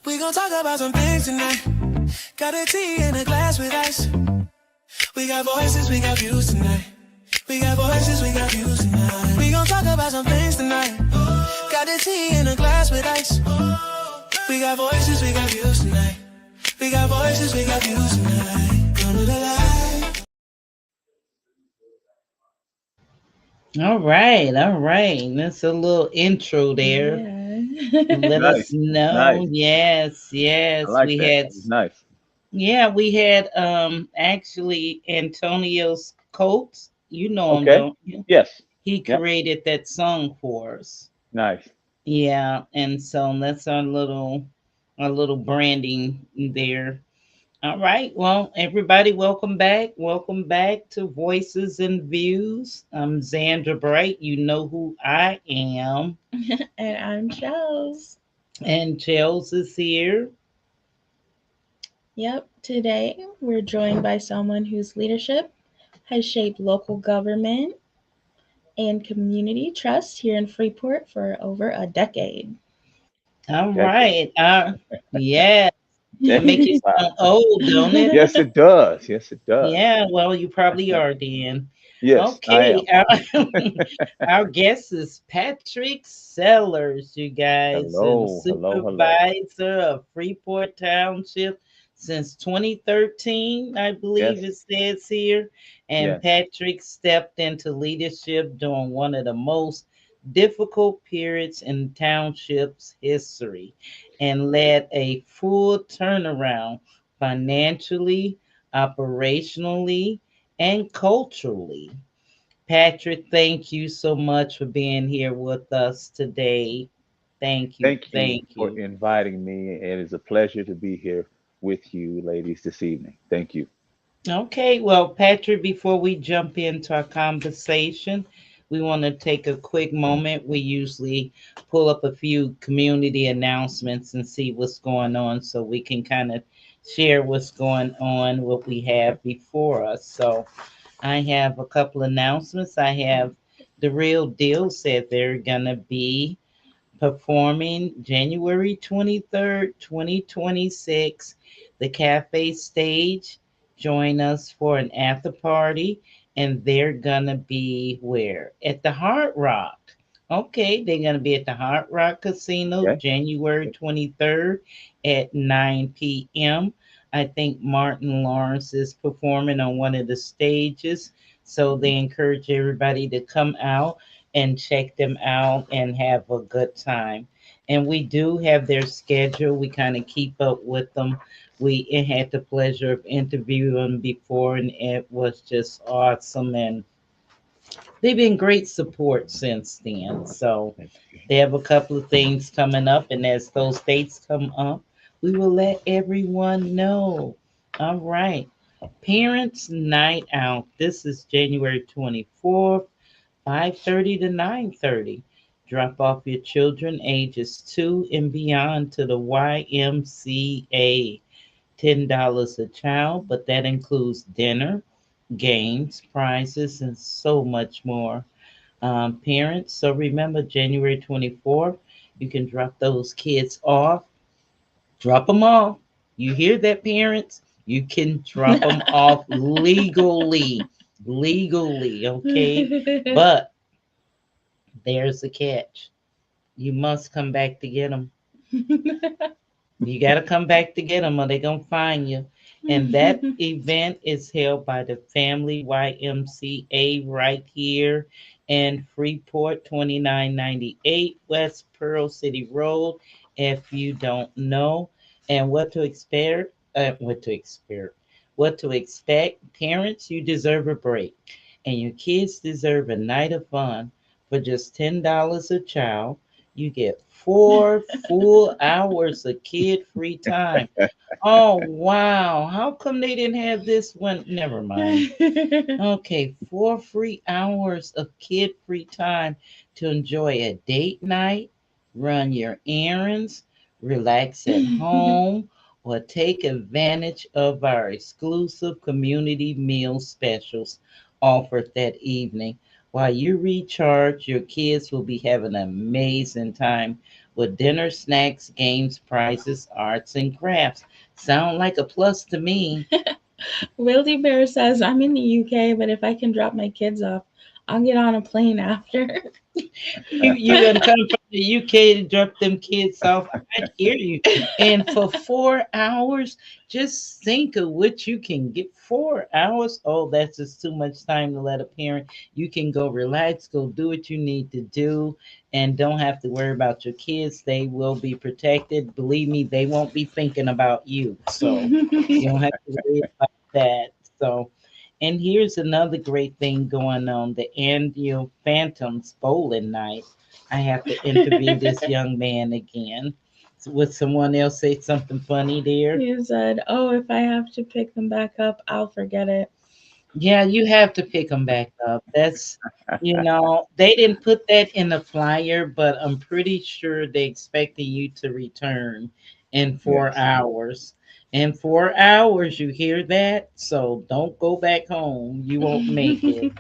We gon' talk about some things tonight. Got a tea in a glass with ice. We got voices, we got views tonight. We got voices, we got views tonight. We gon' talk about some things tonight. Got a tea in a glass with ice. We got voices, we got views tonight. We got voices, we got views tonight. Come to the light. All right, all right. That's a little intro there. Let Nice, us know. nice. Yes, I yes. like We that. had That was nice. we had actually Antonio's Coates. You know him, Okay. don't you? Yes. He Yep. created that song for us. Nice. Yeah, and so that's our little branding there. All right. Well, everybody, welcome back. Welcome back to Voices and Views. I'm Zandra Bright. You know who I am. And I'm Shells. And Chels is here. Yep, today we're joined by someone whose leadership has shaped local government and community trust here in Freeport for over a decade. All Decade. right. Yeah, that make you Decade. Wow. sound old, don't it? Yes, it does. Yes, it does. Yeah, well, you probably are then. Yes, I Okay, am. our guest is Patrick Sellers, you guys, and Hello, hello, hello. supervisor of Freeport Township since 2013, I believe Yes, it says here. And yes. Patrick stepped into leadership during one of the most difficult periods in township's history and led a full turnaround financially, operationally, and culturally. Patrick, thank you so much for being here with us today. Thank you. Thank you Thank for you. inviting me. It is a pleasure to be here with you, ladies, this evening. Thank you. Okay, well, Patrick, before we jump into our conversation, we want to take a quick moment. We usually pull up a few community announcements and see what's going on so we can kind of share what's going on, what we have before us. So I have a couple announcements. I have The Real Deal said they're going to be performing January 23rd, 2026, the cafe stage. Join us for an after party, and they're gonna be where? At the Hard Rock. Okay, they're gonna be at the Hard Rock Casino Okay. January 23rd at 9 p.m. I think Martin Lawrence is performing on one of the stages, so they encourage everybody to come out and check them out and have a good time. And we do have their schedule. We kind of keep up with them. We had the pleasure of interviewing them before, and it was just awesome. And they've been great support since then. So Thank you. they have a couple of things coming up, and as those dates come up, we will let everyone know. All right. Parents Night Out. This is January 24th. 5:30 to 9:30. Drop off your children ages 2 and beyond to the YMCA. $10 a child, but that includes dinner, games, prizes, and so much more. Parents, so remember January 24th, you can drop those kids off. Drop them off. You hear that, parents? You can drop them off legally. Legally, okay? But there's the catch. You must come back to get them. You got to come back to get them or they're going to find you. And that event is held by the Family YMCA right here in Freeport, 2998 West Pearl City Road. If you don't know, and what to expect, parents, you deserve a break, and your kids deserve a night of fun for just $10 a child. You get 4 full hours of kid free time. Oh, wow. How come they didn't have this one? Never mind. Okay, 4 free hours of kid free time to enjoy a date night, run your errands, relax at home, or take advantage of our exclusive community meal specials offered that evening. While you recharge, your kids will be having an amazing time with dinner, snacks, games, prizes, arts, and crafts. Sound like a plus to me. Wildy Bear says, I'm in the UK, but if I can drop my kids off, I'll get on a plane after. You gonna come from the UK to drop them kids off? I hear you. And for 4 hours, just think of what you can get. 4 hours. Oh, that's just too much time to let a parent. You can go relax, go do what you need to do, and don't have to worry about your kids. They will be protected. Believe me, they won't be thinking about you. So you don't have to worry about that. So and here's another great thing going on, the annual Phantoms Bowling Night. I have to interview this young man again. Would someone else say something funny there? You said, oh, if I have to pick them back up, I'll forget it. Yeah, you have to pick them back up. They didn't put that in the flyer, but I'm pretty sure they expecting you to return in four Yes. hours. In 4 hours, you hear that? So don't go back home. You won't make it.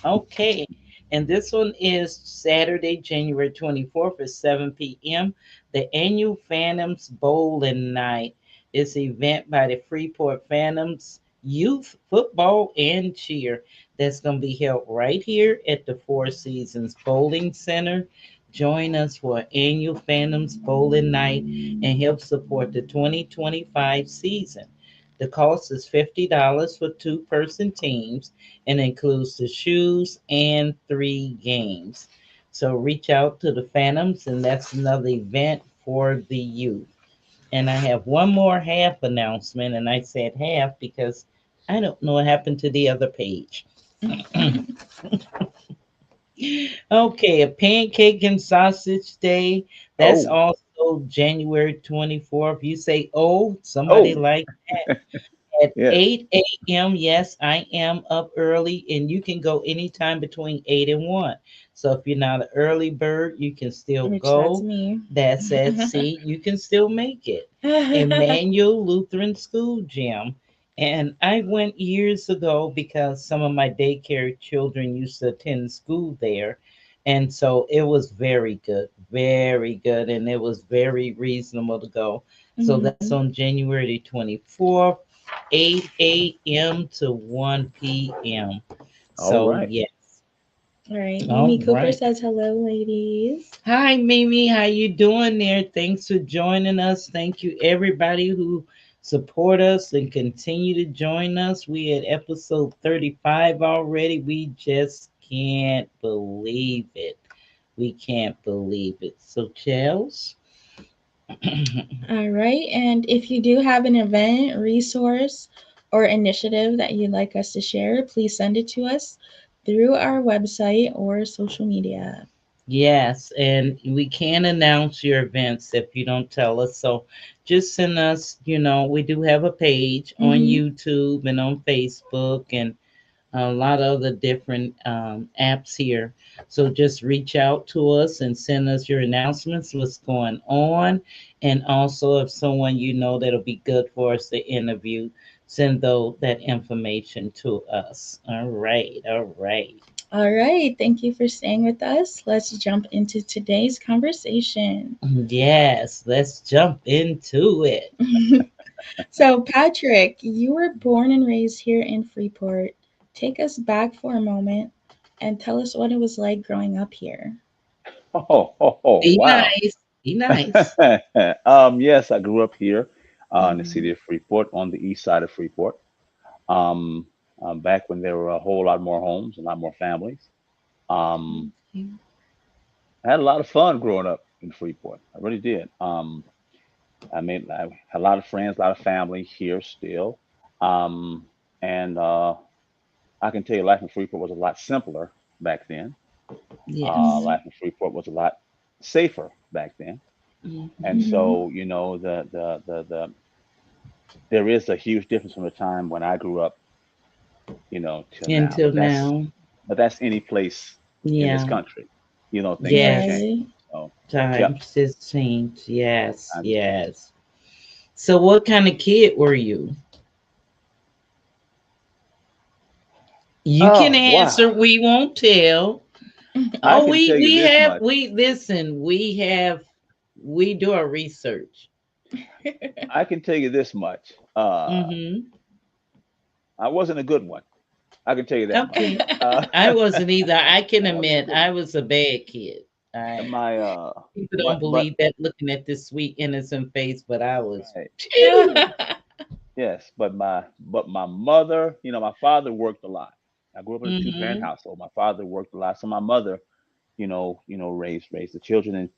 Okay. And this one is Saturday, January 24th at 7 p.m. The annual Phantoms Bowling Night is an event by the Freeport Phantoms Youth Football and Cheer that's going to be held right here at the Four Seasons Bowling Center. Join us for annual Phantoms Bowling Night and help support the 2025 season. The cost is $50 for two-person teams and includes the shoes and 3 games. So reach out to the Phantoms, and that's another event for the youth. And I have one more half announcement, and I said half because I don't know what happened to the other page. Okay, a pancake and sausage day. That's Oh, also January 24th. You say, oh, somebody oh, like at yes. 8 a.m. Yes, I am up early, and you can go anytime between 8 and 1. So if you're not an early bird, you can still Which that's go. me. That's at sea. You can still make it. Emmanuel Lutheran School Gym. And I went years ago because some of my daycare children used to attend school there. And so it was very good, and it was very reasonable to go. So Mhm. that's on January the 24th, 8 a.m. to 1 p.m. All So, right. yes. All right. All Mimi Cooper right. says, hello, ladies. Hi, Mimi. How you doing there? Thanks for joining us. Thank you, everybody who support us and continue to join us. We at episode 35 already. We just can't believe it. We can't believe it. So, Chels. All right. And if you do have an event, resource, or initiative that you'd like us to share, please send it to us through our website or social media. Yes, and we can't announce your events if you don't tell us. So just send us, we do have a page on Mm-hmm. YouTube and on Facebook and a lot of other different apps here. So just reach out to us and send us your announcements, what's going on. And also, if someone you know that'll be good for us to interview, send that information to us. All right, all right. All right. Thank you for staying with us. Let's jump into today's conversation. Yes, let's jump into it. So, Patrick, you were born and raised here in Freeport. Take us back for a moment and tell us what it was like growing up here. Be Wow. nice. Be nice. Yes, I grew up here in the Mm-hmm. city of Freeport on the east side of Freeport. Um, Back when there were a whole lot more homes, a lot more families. Um, I had a lot of fun growing up in Freeport. I really did. I had a lot of friends, a lot of family here still. Um, and I can tell you life in Freeport was a lot simpler back then. Yes. Life in Freeport was a lot safer back then. And Mhm. Mm-hmm. so, there is a huge difference from the time when I grew up, till now. Until now. But that's any place in this Yeah. country. Things have Yes. changed. Right. So, yep. Times has changed. Yes. Times have changed. Yes. So what kind of kid were you? You can Oh, wow. answer. We won't tell. I Oh, can we tell you we this have much. we listen. We have We do our research. I can tell you this much. Mm-hmm. I wasn't a good one. I can tell you that much. Okay. Uh, I wasn't either. I can I wasn't a admit good I one. was a bad kid. I My People don't but believe that looking at this sweet innocent face, but I was. right, Phew. yes, but my mother, my father worked a lot. I grew up in a two-parent Mm-hmm. household. My father worked a lot, so my mother, raised the children.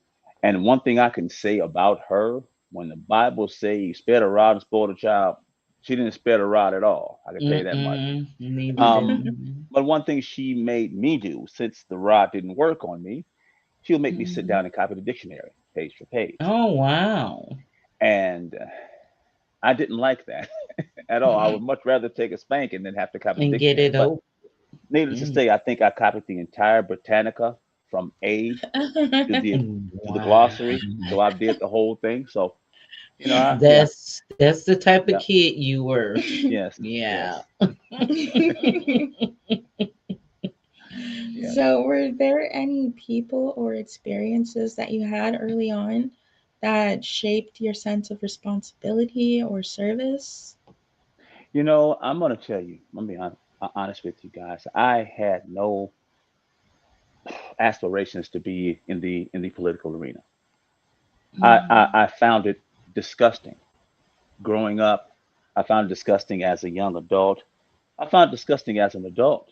And one thing I can say about her, when the Bible say you spare the rod and spoil the child, she didn't spare the rod at all. I can tell you that much. Mm-mm. Neither did Um, I. but one thing she made me do, since the rod didn't work on me, she would make me sit Mm-hmm. down and copy the dictionary page for page. Oh wow. And I didn't like that at all. I would much rather take a spanking than have to copy the And get dictionary. it But over. needless to Mm. say, I think I copied the entire Britannica from A to the Wow. glossary. So I did the whole thing. So, yeah, That's the type of yeah, kid you were. yes, Yeah. yes, yes. So, were there any people or experiences that you had early on that shaped your sense of responsibility or service? I'm gonna tell you. I'm being honest with you guys. I had no aspirations to be in the political arena. Mhm. I found it disgusting growing up. I found it disgusting as a young adult. I found it disgusting as an adult.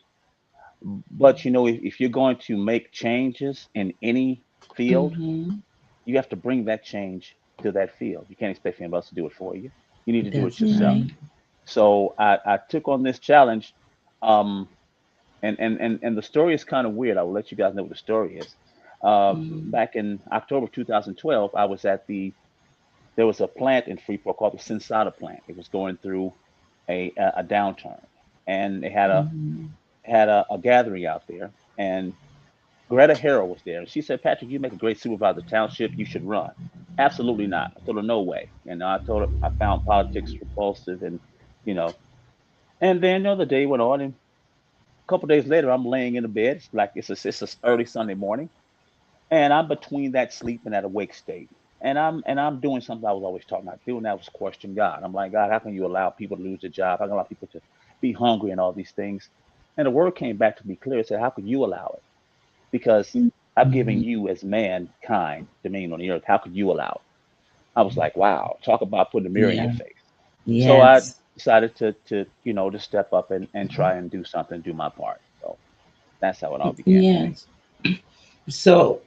But if you're going to make changes in any field, Mhm. you have to bring that change to that field. You can't expect anybody else to do it for you. You need to do it That's yourself. right. Mhm. So I took on this challenge. Um, and the story is kind of weird. I will let you guys know what the story is. Mhm. Back in October 2012, I was at there was a plant in Freeport called the Sensata plant. It was going through a downturn, and they Mhm. had a gathering out there, and Greta Harrell was there, and she said, "Patrick, you make a great supervisor of the township. You should run." Absolutely not. I told her, "No way." And I told her I found politics repulsive, and you know. And then the day went on, and a couple days later, I'm laying in the bed. It's like it's a early Sunday morning, and I'm between that sleep and that awake state. And I'm doing something I was always talking about doing. That was question God. I'm like, God, how can you allow people to lose their job? How can you allow people to be hungry and all these things? And the word came back to me clear. It said, how could you allow it? Because I'm giving Mhm. you as mankind dominion on the earth. How could you allow it? I was like, wow, talk about putting a mirror in Yeah. your face. So I Yes. decided to step up and try and do something, do my part. So that's how it all began for me. Yes. So,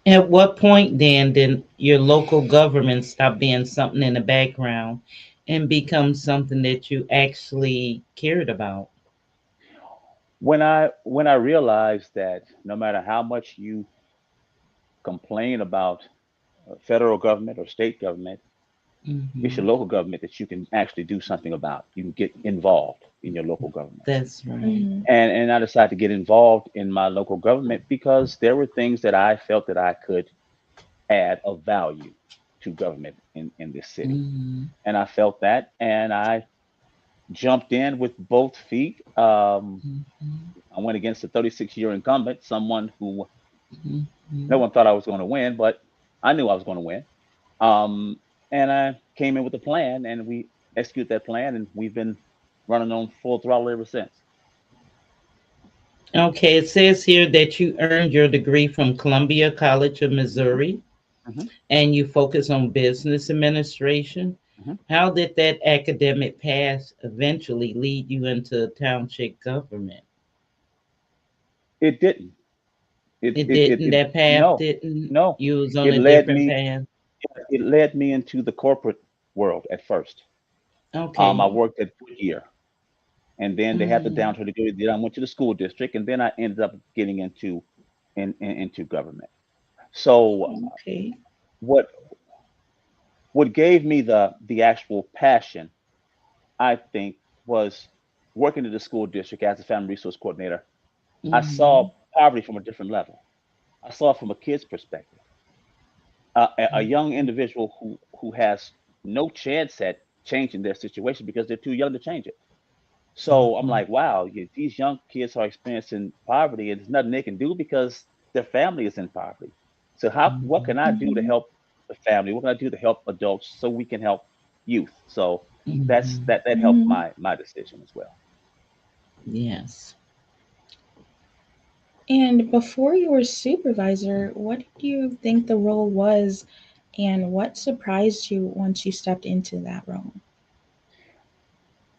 at what point then did your local government stop being something in the background and become something that you actually cared about? When I realized that no matter how much you complain about federal government or state government, it's your Hmm. local government that you can actually do something about. You can get involved in your local government. That's right. Mhm. And I decided to get involved in my local government because there were things that I felt that I could add of value to government in this city. Hmm. And I felt that, and I jumped in with both feet. Hmm. I went against a 36-year incumbent, someone who no Hmm. one thought I was going to win, but I knew I was going to win. Um, and I came in with a plan, and we executed that plan, and we've been running on full throttle ever since. Okay, it says here that you earned your degree from Columbia College of Hmm. Missouri Hmm. and you focus on business administration. Hmm. How did that academic path eventually lead you into township government? It didn't. It didn't, that path No, didn't, no. you was on It a led different me. path. It led me into the corporate world at first. I Okay. worked at Goodyear, and then they had the Mm, downturn to go. Then I went to the school district, and then I ended up getting into government. So okay. what what gave me the actual passion, I think, was working in the school district as a family resource coordinator. I saw Hmm. poverty from a different level. I saw it from a kid's perspective. A young individual who has no chance at changing their situation because they're too young to change it. So I'm like, wow, these young kids are experiencing poverty, and there's nothing they can do because their family is in poverty. So what can I do to Mhm. help the family? What can I do to help adults so we can help youth? So Hmm. that helped Mhm. my decision as well. Yes. And before you were supervisor, what did you think the role was, and what surprised you once you stepped into that role?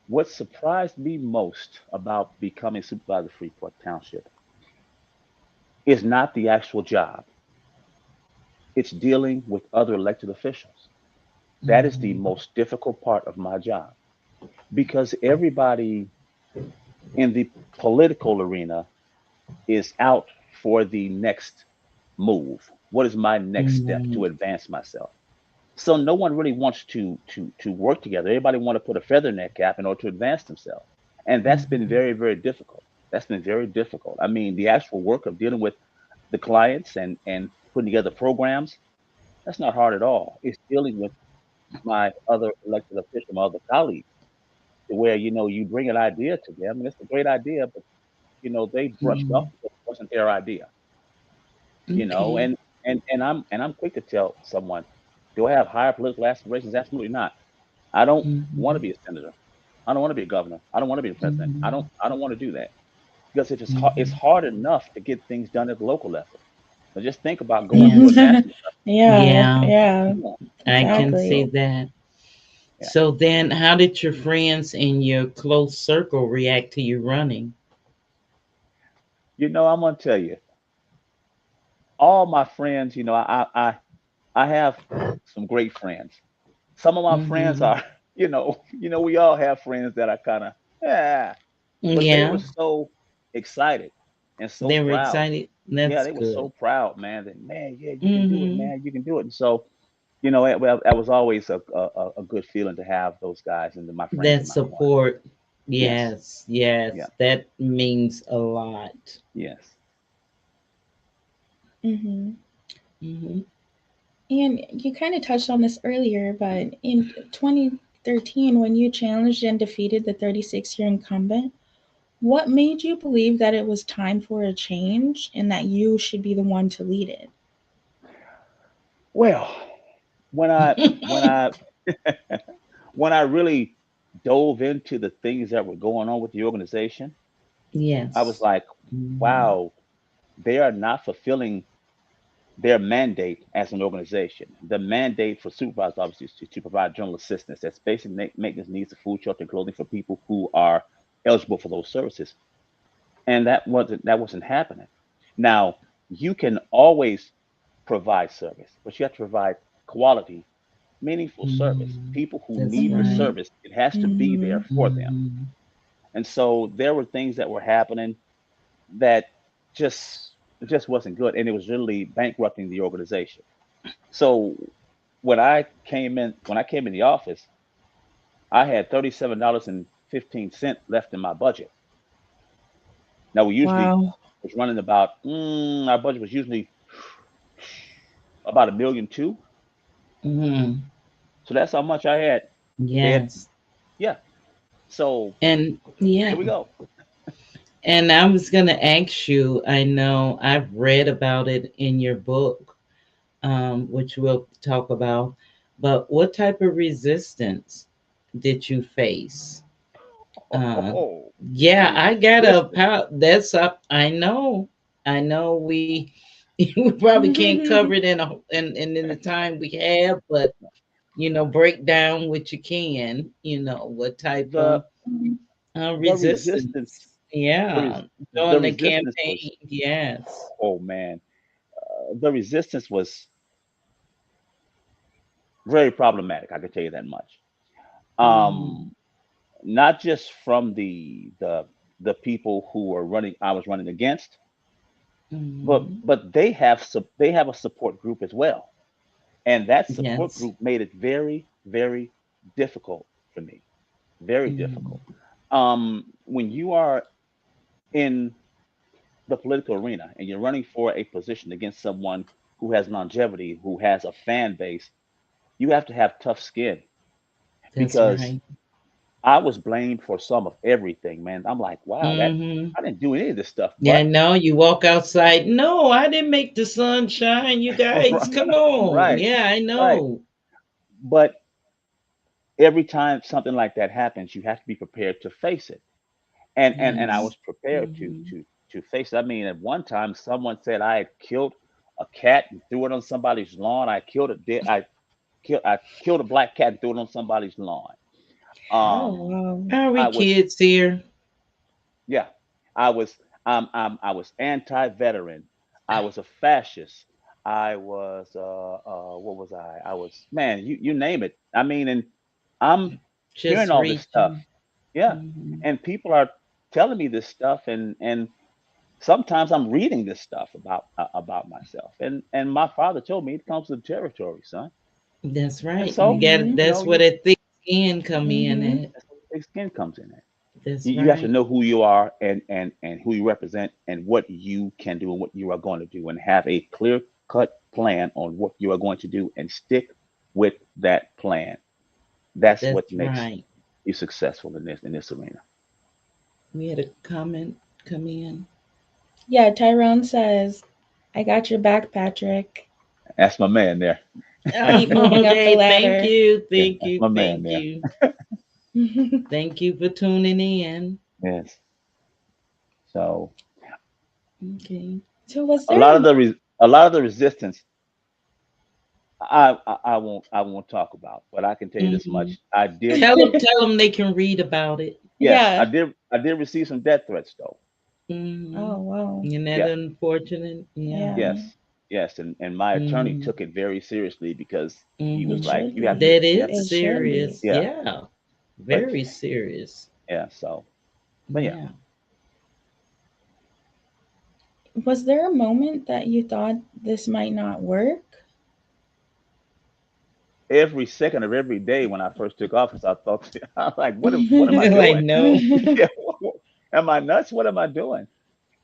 What surprised me most about becoming supervisor of Freeport Township is not the actual job. It's dealing with other elected officials. That is the Hmm. most difficult part of my job because everybody in the political arena is out for the next move. What is my next step Hmm. to advance myself? So no one really wants to work together. Everybody want to put a feather in their cap in order to advance themselves, and that's been Hmm. very difficult. That's been very difficult. I mean, the actual work of dealing with the clients and putting together programs, that's not hard at all. It's dealing with my other elected officials, my other colleagues, to where you bring an idea to them, and it's a great idea, but they brushed off Hmm. because it wasn't their idea. You know, Okay. and I'm quick to tell someone, do I have higher political aspirations? Absolutely not. I don't want to Hmm. be a senator. I don't want to be a governor. I don't want to be the president. I Hmm. don't I don't want to do that because it's Hmm. hard enough to get things done at the local level. But just think about going to a Yes. national Yeah, Yeah, yeah, level. I You know, can exactly. see that. yeah. So then, how did your friends in your close circle react to you running? I'm gonna tell you, all my friends. I have some great friends. Some of my friends Hmm. are, we all have friends that are kind of, yeah, but they were Yeah, so excited and so they were proud. excited. Yeah, That's they were good. so proud, man. That man, yeah, you can do it, Hmm. man. You can do it. And so, that was always a good feeling to have those guys and my friends in That my corner. support. Yes, Yes, yeah, yes, that means a lot. yes. Hmm. Hmm. And you kind of touched on this earlier, but in 2013, when you challenged and defeated the 36-year incumbent, what made you believe that it was time for a change and that you should be the one to lead it? Well, when I when I when I really dove into the things that were going on with the organization, I was Yes. like, Hmm. wow, they are not fulfilling their mandate as an organization. The mandate for supervisors obviously is to provide general assistance. That's basic maintenance needs of food, shelter, and clothing for people who are eligible for those services. And that wasn't happening. Now, you can always provide service, but you have to provide quality, meaningful service. Hmm. People who That's need the Hmm. right. service, it has to be there Hmm. for them. Hmm. And so there were things that were happening that just just wasn't good, and it was literally bankrupting the organization. So when I came in the office, I had $37.15 left in my budget. Now we usually Wow. was running about our budget was usually about 1.2 million. Hmm. So that's how much I had dead. Yes. Yeah. So And yeah, here we go. and I was going to ask you, I know I've read about it in your book, which we'll talk about, but what type of resistance did you face? Uh, Oh, yeah, I got a resistance. power. That's up. I know we we probably can't cover it in the time we have, but break down what you can. What type The of the resistance resistance? the Yeah, res, the during the resistance was, campaign. Yes. oh man, the resistance was very problematic. I can tell you that much. Mm-hmm. Um, Not just from the people who were running I was running against, but Mm-hmm. but they have a support group as well, and that support Yes. group made it very difficult for me, very difficult. Mm-hmm. When you are in the political arena and you're running for a position against someone who has longevity, who has a fan base, you have to have tough skin That's because right. I was blamed for some of everything, man. I'm like, wow, that Mm-hmm. I didn't do any of this stuff, Yeah, but no, you walk outside. No, I didn't make the sun shine. You guys, come on. right, Yeah, I right. know. But every time something like that happens, you have to be prepared to face it. And I Yes. was prepared Mm-hmm. to face it. I mean, at one time, someone said I had killed a cat and threw it on somebody's lawn. I killed a black cat and threw it on somebody's lawn. Oh, Um, wow. Are we I was kids here? Yeah, I was I was anti-veteran. I was a fascist. I was what was I? I was, man, you name it. I mean, and I'm hearing Just all this stuff. reaching. Yeah, Mm-hmm. and people are telling me this stuff, and sometimes I'm reading this stuff about myself. And my father told me it comes with the territory, son. That's And right. You so, got Mm-hmm. you know, that's where you that thick skin come in Mm-hmm. at. that's where thick skin comes in. That's You have to right. know who you are and who you represent and what you can do and what you are going to do and have a clear cut plan on what you are going to do and stick with that plan. That's what That's makes right. you successful in this arena. We had a comment come in. Yeah, Tyrone says, I got your back, Patrick. That's my man there. Keep moving up the Okay, thank ladder. you, Yeah, thank that's you, my man thank there. you. Thank you for tuning in. Yes. So Okay. So, was a there lot a of a lot of the resistance I won't talk about, but I can tell you this Hmm. much. I did, Tell them they can read about it. yes, Yeah. I did receive some death threats though. Hmm. Oh, wow. Isn't that Yeah. unfortunate? Yeah. Yeah. Yes, yes, and my attorney Hmm. took it very seriously because he It was Hmm. like, should "You have to, be. That you have is to, It should be. serious. yeah." Yeah. But Very serious. yeah, so but yeah, Yeah. Was there a moment that you thought this might not work? every second of every day when I first took office, I thought, I was like, what am I Like doing? no. Yeah, am I nuts? What am I doing?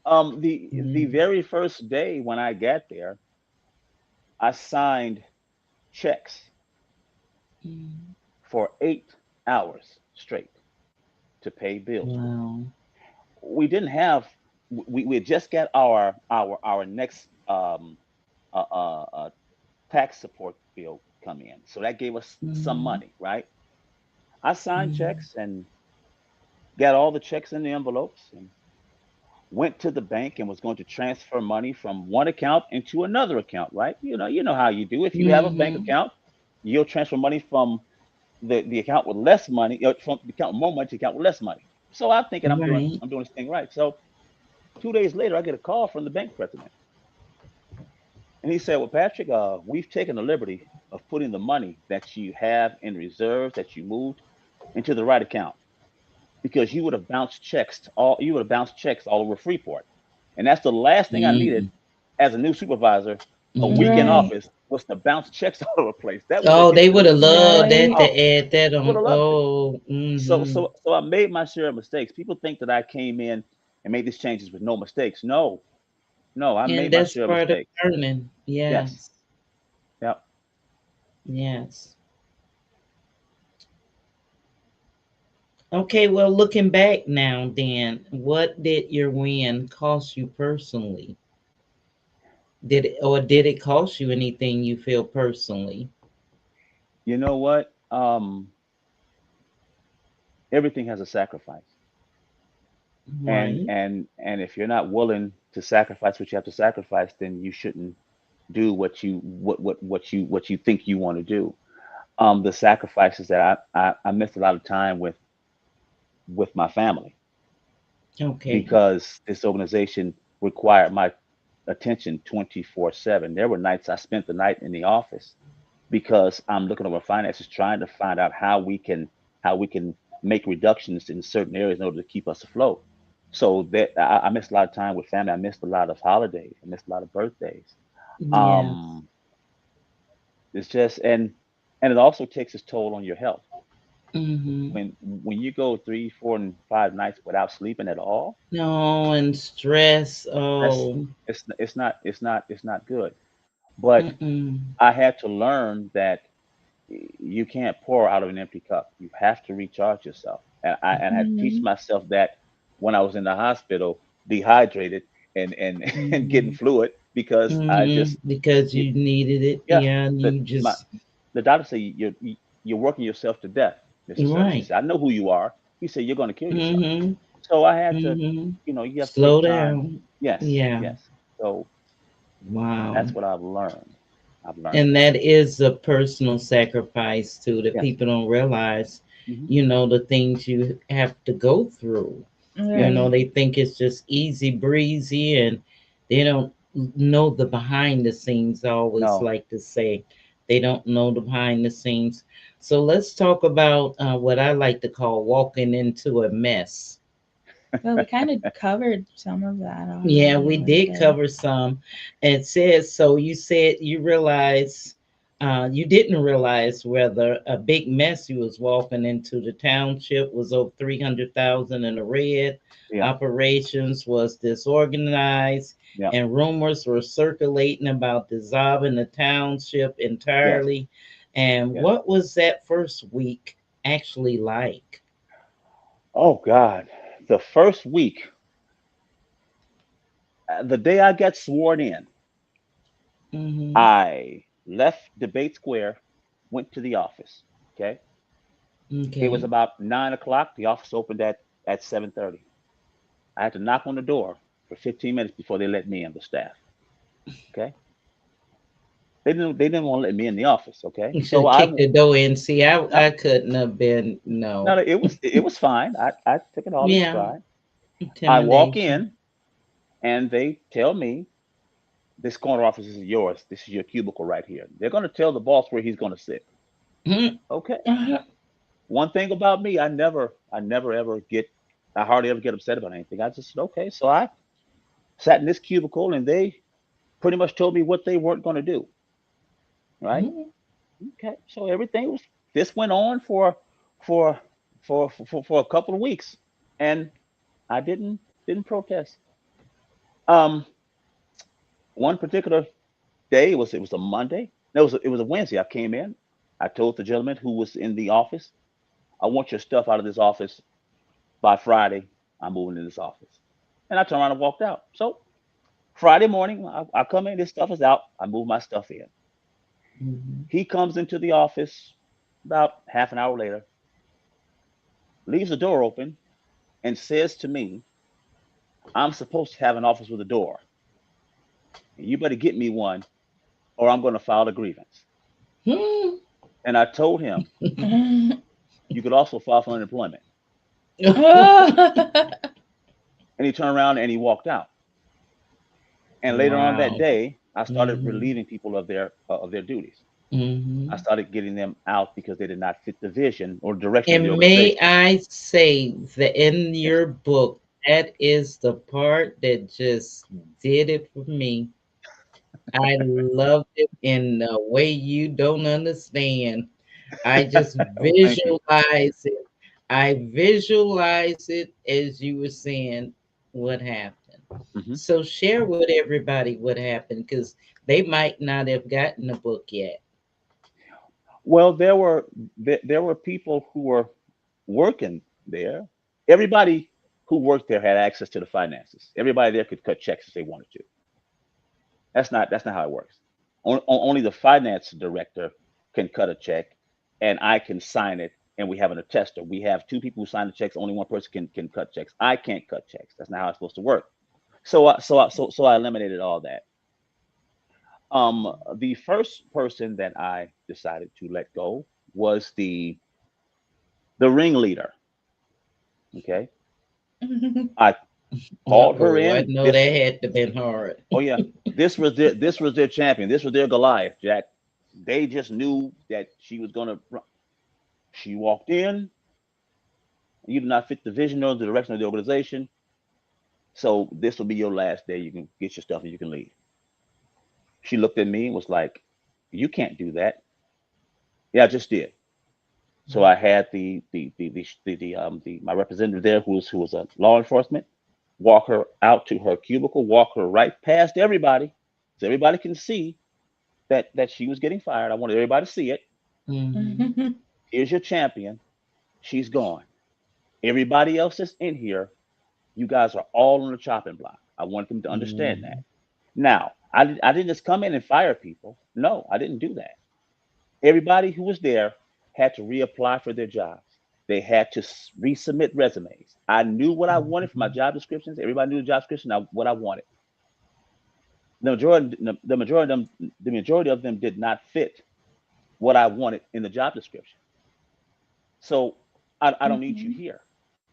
The Mm. very first day when I got there, I signed checks Mm. for 8 hours straight to pay bills. Wow. We didn't have we had just got our next uh, uh, uh, tax support bill come in, so that gave us some Mm. money, right? I signed Mm. checks and got all the checks in the envelopes and went to the bank and was going to transfer money from one account into another account, right? You know how you do. If you have a bank Mm-hmm. account, you'll transfer money from the account with less money, from the account with more money to the account with less money. So I'm thinking Right. I'm doing this thing right. So 2 days later, I get a call from the bank president, and he said, "Well, Patrick, we've taken the liberty of putting the money that you have in reserves that you moved into the right account because you would have bounced checks all over Freeport, and that's the last thing I needed Mm. as a new supervisor. A week in Mm-hmm. Right. office was to bounce checks all over the place. That would have Oh, hit they the would have loved that to Right. oh, add that would on. have loved it. Oh, So mm-hmm. so I made my share of mistakes. People think that I came in and made these changes with no mistakes. No, no, I And made my that's share of part of mistakes. learning. Yes. Yes. Yep. Yes. Okay, well, looking back now, then, what did your win cost you personally? Did it cost you anything you feel personally? You know what? Everything has a sacrifice. Right. And if you're not willing to sacrifice what you have to sacrifice, then you shouldn't do what you think you want to do. The sacrifices that I missed a lot of time with my family Okay. because this organization required my attention 24/7. There were nights I spent the night in the office because I'm looking over finances, trying to find out how we can make reductions in certain areas in order to keep us afloat. So that I missed a lot of time with family. I missed a lot of holidays. I missed a lot of birthdays. Yes. Um, it's just and it also takes its toll on your health. Mm-hmm. When you go 3, 4, and 5 nights without sleeping at all, No, and stress. that's Oh. it's not good. But Mm-mm. I had to learn that you can't pour out of an empty cup. You have to recharge yourself. And I had to teach Mhm. myself that when I was in the hospital, dehydrated and and getting Hmm. fluid because I Hmm. just Because you, you needed it. yeah, Yeah, and the you my just the doctor said you're working yourself to death, Mr. Service. He right. said, I know who you are. He said, you're going to kill yourself. Hmm. So I had to, Hmm. you have to Slow take time. down. Yes, Yeah. yes. So Wow. that's what I've learned. I've learned And that. that is a personal sacrifice too that Yes. people don't realize, Hmm. the things you have to go through. Yes. Right. They think it's just easy breezy and they don't know the behind the scenes. I always No. like to say they don't know the behind the scenes. So let's talk about what I like to call walking into a mess. Well, we kind of covered some of that Yeah, already we a little did bit. cover some. It says so. You said you realize, you didn't realize whether a big mess you was walking into. The township was over 300,000 in the red. Yeah. Operations was disorganized, Yeah. and rumors were circulating about dissolving the township Yes. entirely. And Yes. what was that first week actually like? Oh God. The first week, the day I got sworn in, Mm-hmm. I left Debate Square, went to the office. Okay. It was Okay. about 9 o'clock. The office opened at 7:30. I had to knock on the door for 15 minutes before they let me in, the staff. Okay. They didn't want to let me in the office. Okay. You should So have kicked the door in. See, no, I couldn't have been, no. no, it was fine. I took it all in Yeah, stride. I walk intimidation. in and they tell me this corner office is yours. This is your cubicle right here. They're going to tell the boss where he's going to sit. Mhm. Okay. Uh-huh. One thing about me, I never ever get, I hardly ever get upset about anything. I just said, okay. So I sat in this cubicle and they pretty much told me what they weren't going to do. Right. Mhm. Okay. So everything was, this went on for, for a couple of weeks and I didn't protest. Um, one particular day it was a Monday. No, it was a Wednesday. I came in. I told the gentleman who was in the office, I want your stuff out of this office by Friday. I'm moving to this office. And I turned around and walked out. So Friday morning, I come in, this stuff is out. I move my stuff in. Mhm. He comes into the office about half an hour later, leaves the door open, and says to me, I'm supposed to have an office with a door. And you better get me one or I'm going to file a grievance. Mhm. And I told him, you could also file for unemployment. Oh. And he turned around and he walked out. And later on that Wow. day, I started Mhm. relieving people of their duties. I Mhm. started getting them out because they did not fit the vision or direction of the And may organization. I say that in Yes. your book, that is the part that just did it for me. I loved it in a way you don't understand. I just Well, thank you. visualize it. I visualize it as you were saying what happened. Hmm. So share with everybody what happened because they might not have gotten the book yet. Well, there were people who were working there. Everybody who worked there had access to the finances. Everybody there could cut checks if they wanted to. That's not how it works. Only the finance director can cut a check, and I can sign it. And we have an attester. We have two people who sign the checks. Only one person can cut checks. I can't cut checks. That's not how it's supposed to work. So I eliminated all that. The first person that I decided to let go was the ringleader. Okay, I called her Uh-oh, I in. know This that had to been hard. Oh yeah, this was their champion. This was their Goliath, Jack. They just knew that she was gonna. She walked in. You do not fit the vision or the direction of the organization. So this will be your last day. You can get your stuff and you can leave. She looked at me and was like, "You can't do that." Yeah, I just did. So I had the my representative there, who was a law enforcement, walk her out to her cubicle, walk her right past everybody, so everybody can see that she was getting fired. I wanted everybody to see it. Hmm. Here's your champion. She's gone. Everybody else that's in here, you guys are all on the chopping block. I want them to understand that. Mm, Now, I didn't just come in and fire people. No, I didn't do that. Everybody who was there had to reapply for their jobs. They had to resubmit resumes. I knew what I wanted from my mhm, job descriptions. Everybody knew the job description, what I wanted. The majority of them did not fit what I wanted in the job description. So I don't need you Mhm. here.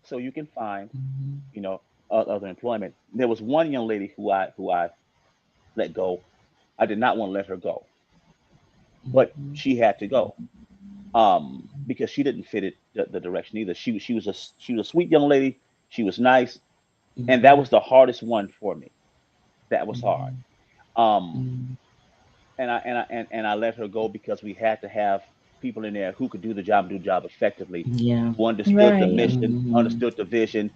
So you can find, mhm, you know, other employment. There was one young lady who I let go. I did not want to let her go, but mhm, she had to go because she didn't fit the direction either. She was a sweet young lady. She was nice, and that mhm, was the hardest one for me. That was hard. mhm, Um, mhm. and I let her go because we had to have people in there who could do the job and do the job effectively, Yeah. who understood the Right. mission, Mhm, understood the vision,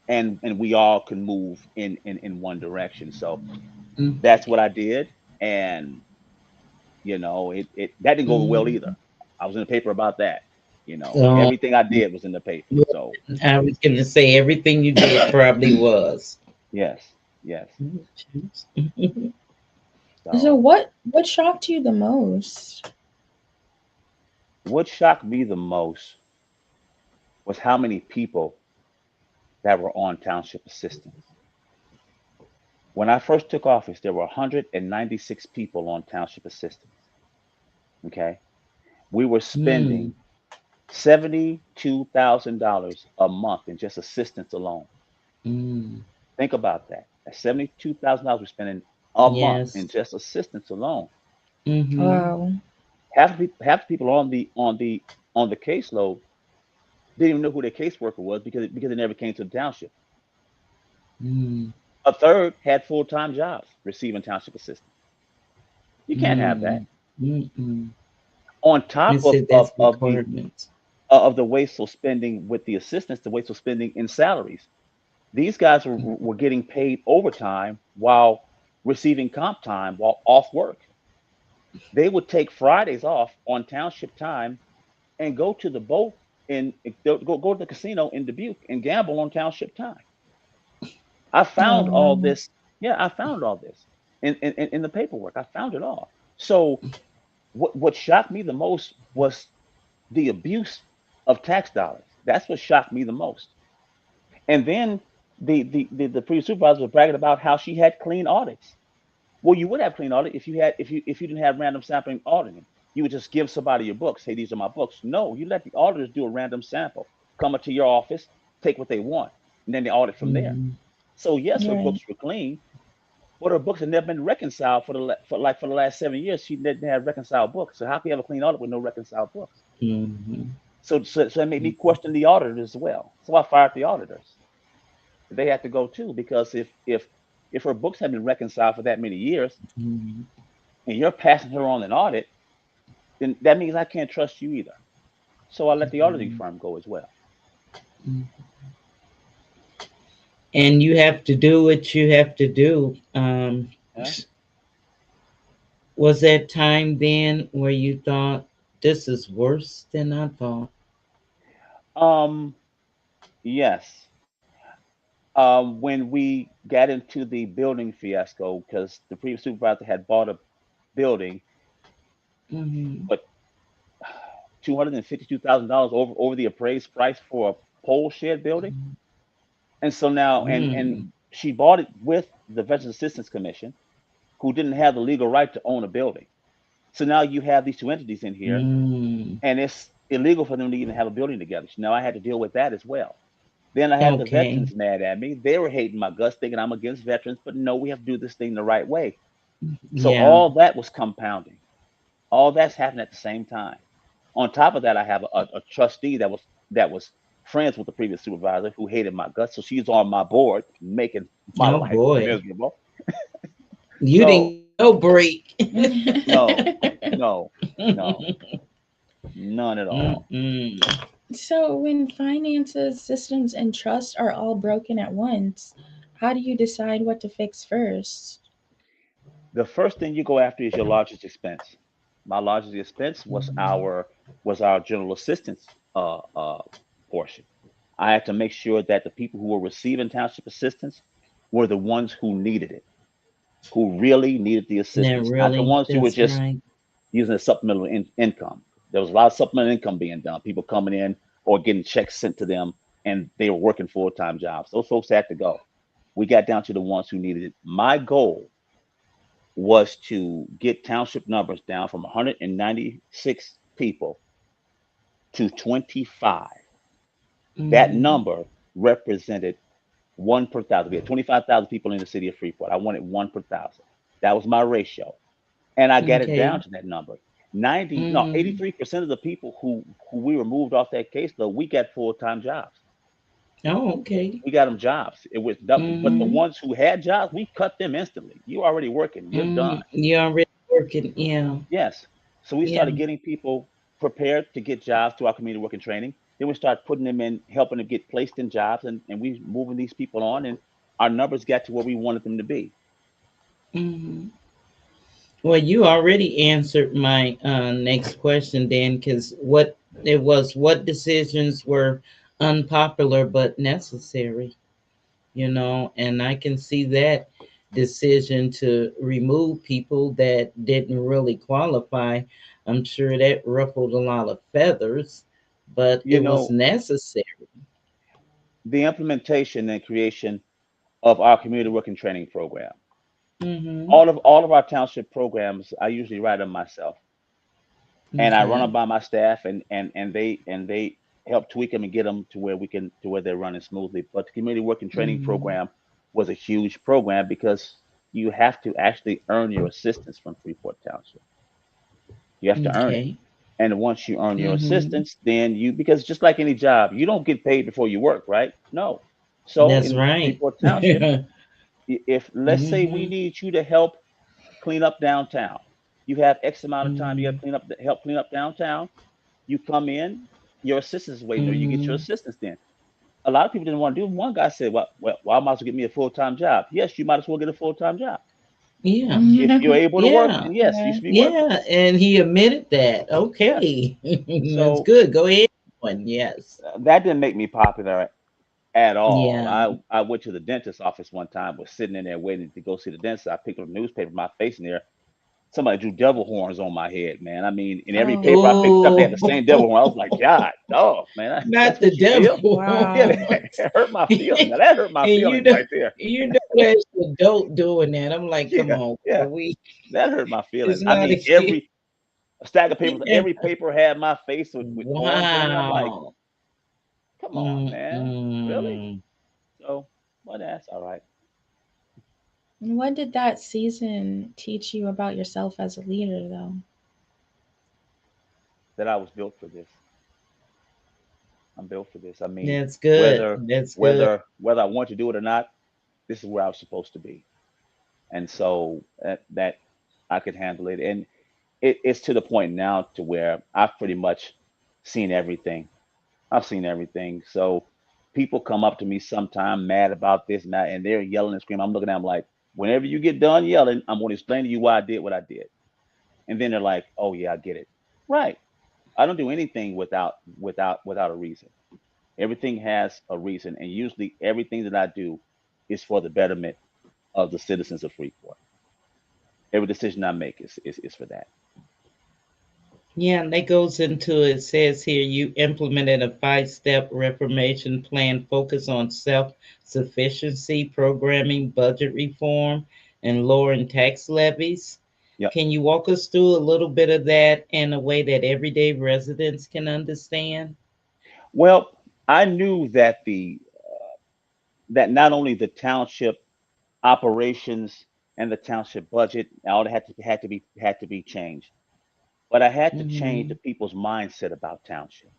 and we all can move in one direction. So mhm, that's what I did, and it that didn't go over well either. mhm. I was in the paper about that. So Everything I did was in the paper. So I was gonna say everything you did probably was. yes, yes. So So what shocked you the most? what shocked me the most was how many people that were on township assistance. When I first took office, there were 196 people on township assistance. Okay, we were Mm, spending $72,000 a month in just assistance alone. mm. Think about that. That's $72,000 we're spending a month in Yes. just assistance alone. Mhm. Wow. Half the people on the caseload didn't even know who their caseworker was because it never came to the township. Mm, A third had full-time jobs receiving township assistance. You can't have that. mm, mm. On They top of said of that's of the requirements. of the wasteful spending with the assistance, the wasteful spending in salaries. These guys were getting paid overtime while receiving comp time while off work. They would take Fridays off on township time and go to the boat and go to the casino in Dubuque and gamble on township time. I Oh found all wow. this. Yeah, I found all this in the paperwork. I found it all. So what shocked me the most was the abuse of tax dollars. That's what shocked me the most. And then the previous supervisor was bragging about how she had clean audits. Well, you would have clean audit if you didn't have random sampling auditing. You would just give somebody your books. Hey, these are my books. No, you let the auditors do a random sample, come up to your office, take what they want, and then they audit from there. Mhm. So yes, her Right. books were clean, but her books had never been reconciled for the last 7 years. She didn't have reconciled books. So how can you have a clean audit with no reconciled books? Mhm. So that made me question the auditors as well. So I fired the auditors. They had to go too because if her books have been reconciled for that many years Mhm. and you're passing her on an audit, then that means I can't trust you either. So I let the auditing Mhm. firm go as well. Mhm. And you have to do what you have to do. Yeah. Was there time then where you thought this is worse than I thought? Um. Yes. When we got into the building fiasco, because the previous supervisor had bought a building, Hmm. but $252,000 over the appraised price for a pole shed building, and so now and Mm. she bought it with the Veterans Assistance Commission, who didn't have the legal right to own a building. So now you have these two entities in here, Mm. and it's illegal for them to even have a building together. So now I had to deal with that as well. Then I had the Okay. veterans mad at me. They were hating my guts, thinking I'm against veterans, but no, we have to do this thing the right way. So Yeah. all that was compounding. All that's happening at the same time. On top of that, I have a trustee that was friends with the previous supervisor who hated my guts. So she's on my board, making my Oh life boy. miserable. You didn't So get no break. no, no, no, none at all. Mm-mm. So when finances, systems, and trust are all broken at once, how do you decide what to fix first? The first thing you go after is your largest expense. My largest expense was Mhm. our general assistance portion. I had to make sure that the people who were receiving township assistance were the ones who needed it, who really needed the That assistance, not the really, ones who were that's just right. using a supplemental income. There was a lot of supplemental income being done, people coming in or getting checks sent to them, and they were working full-time jobs. Those folks had to go. We got down to the ones who needed it. My goal was to get township numbers down from 196 people to 25. That Mm-hmm. number represented one per thousand. We had 25,000 people in the city of Freeport. I wanted one per thousand. That was my ratio. And I got it down Okay. to that number. 90, no, Mm-hmm. 83% of the people who we removed off that case, though, we got full-time jobs. Oh, okay. We got them jobs. It was, but the Mm-hmm. ones who had jobs, we cut them instantly. You're already working. You're done. Mm-hmm. You're already working. Yeah. Yes. So we Yeah. started getting people prepared to get jobs through our community working training. Then we started putting them in, helping them get placed in jobs, and we moving these people on, and our numbers got to where we wanted them to be. Mm-hmm. Well, you already answered my next question, Dan, because what decisions were unpopular but necessary, and I can see that decision to remove people that didn't really qualify. I'm sure that ruffled a lot of feathers, but You it was know, necessary. the implementation and creation of our community working training program. Mm-hmm. All of our township programs, I usually write them myself, and I run them Okay. by my staff, and they help tweak them and get them to where we can to where they're running smoothly. But the community working training Mm-hmm. program was a huge program because you have to actually earn your assistance from Freeport Township. You have to earn it. Okay. And once you earn your Mm-hmm. assistance, then because just like any job, you don't get paid before you work, right? No. So That's in right. Freeport Township, if let's say we Mm-hmm. need you to help clean up downtown, you have X amount of time you got to Mm-hmm. clean up, help clean up downtown. You come in, your assistant's waiting there. You get your Mm-hmm. assistance then. A lot of people didn't want to do it. One guy said, well, I might as well get me a full-time job. Yes, you might as well get a full-time job. Yeah. If you're able to work, Yeah. then yes, you should be working. Yeah. And he admitted that. Yes. Okay. That's So good. Go ahead. One. Yes. that didn't make me popular at all. Yeah. I went to the dentist's office one time, was sitting in there waiting to go see the dentist. I picked up a newspaper, my face in there. Somebody drew devil horns on my head, man. I mean, in every Oh, paper I picked up, they had the Oh, same devil horn. I was like, God, dog, man, not that's the what you feel? devil. Yeah, wow. that hurt my feelings. And Now that hurt my feelings right there. that's the adult doing that. I'm like, come Yeah, on, yeah, we that hurt my feelings. it's I not a mean, kid. every a stack of papers, Yeah. every paper had my face with horns in it. I'm like, Wow. come on, man, really? Mm-mm. So, well, that's all right. What did that season teach you about yourself as a leader, though? That I was built for this. I'm built for this. I mean, That's good. whether That's good. whether I want to do it or not, this is where I was supposed to be, and so that I could handle it. And it's to the point now to where I've pretty much seen everything. I've seen everything. So people come up to me sometime mad about this and that, and they're yelling and screaming. I'm looking at them like, whenever you get done yelling, I'm going to explain to you why I did what I did. And then they're like, oh yeah, I get it. Right. I don't do anything without a reason. Everything has a reason, and usually everything that I do is for the betterment of the citizens of Freeport. Every decision I make is for that. Yeah, and that goes into it says here you implemented a 5-step reformation plan focused on self-sufficiency, programming, budget reform, and lowering tax levies. Yep. Can you walk us through a little bit of that in a way that everyday residents can understand? Well, I knew that the that not only the township operations and the township budget all had to be changed, but I had to change the Mm-hmm. people's mindset about township.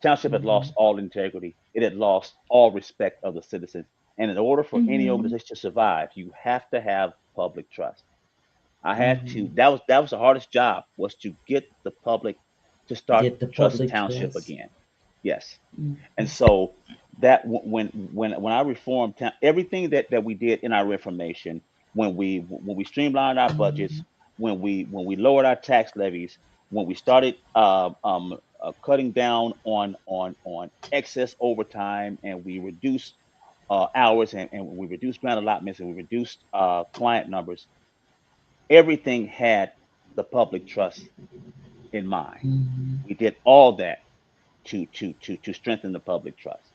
Township had Mm-hmm. lost all integrity. It had lost all respect of the citizens. And in order for any Mm-hmm. organization to survive, you have to have public trust. I had Mm-hmm. to. That was the hardest job, was to get the public to start Get the trust public township trust. again. Yes. Mm-hmm. And so that when I reformed everything that we did in our reformation, when we streamlined our Mm-hmm. budgets, when we lowered our tax levies, when we started cutting down on excess overtime, and we reduced hours, and we reduced grant allotments, and we reduced client numbers. Everything had the public trust in mind. Mhm. We did all that to strengthen the public trust.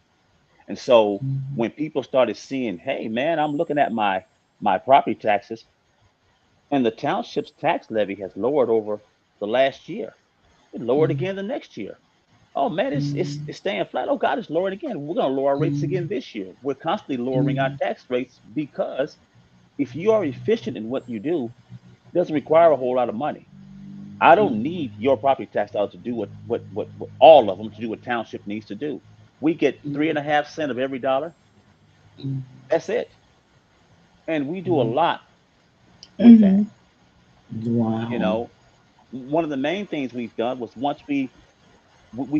And so Mhm. when people started seeing, hey man, I'm looking at my property taxes, and the township's tax levy has lowered over the last year. It lowered Mhm. again the next year. Oh man, Mhm. it's staying flat. Oh God, it's lowering again. We're gonna lower our rates again Mhm. this year. We're constantly lowering our Mhm. tax rates because if you are efficient in what you do, it doesn't require a whole lot of money. I don't need your property tax dollars to do what all of them to do what township needs to do. We get three and a Mhm. half cent of every dollar. Mhm. That's it. And we do a Mhm. lot with that. Mm-hmm. You Wow. know, one of the main things we've done was once we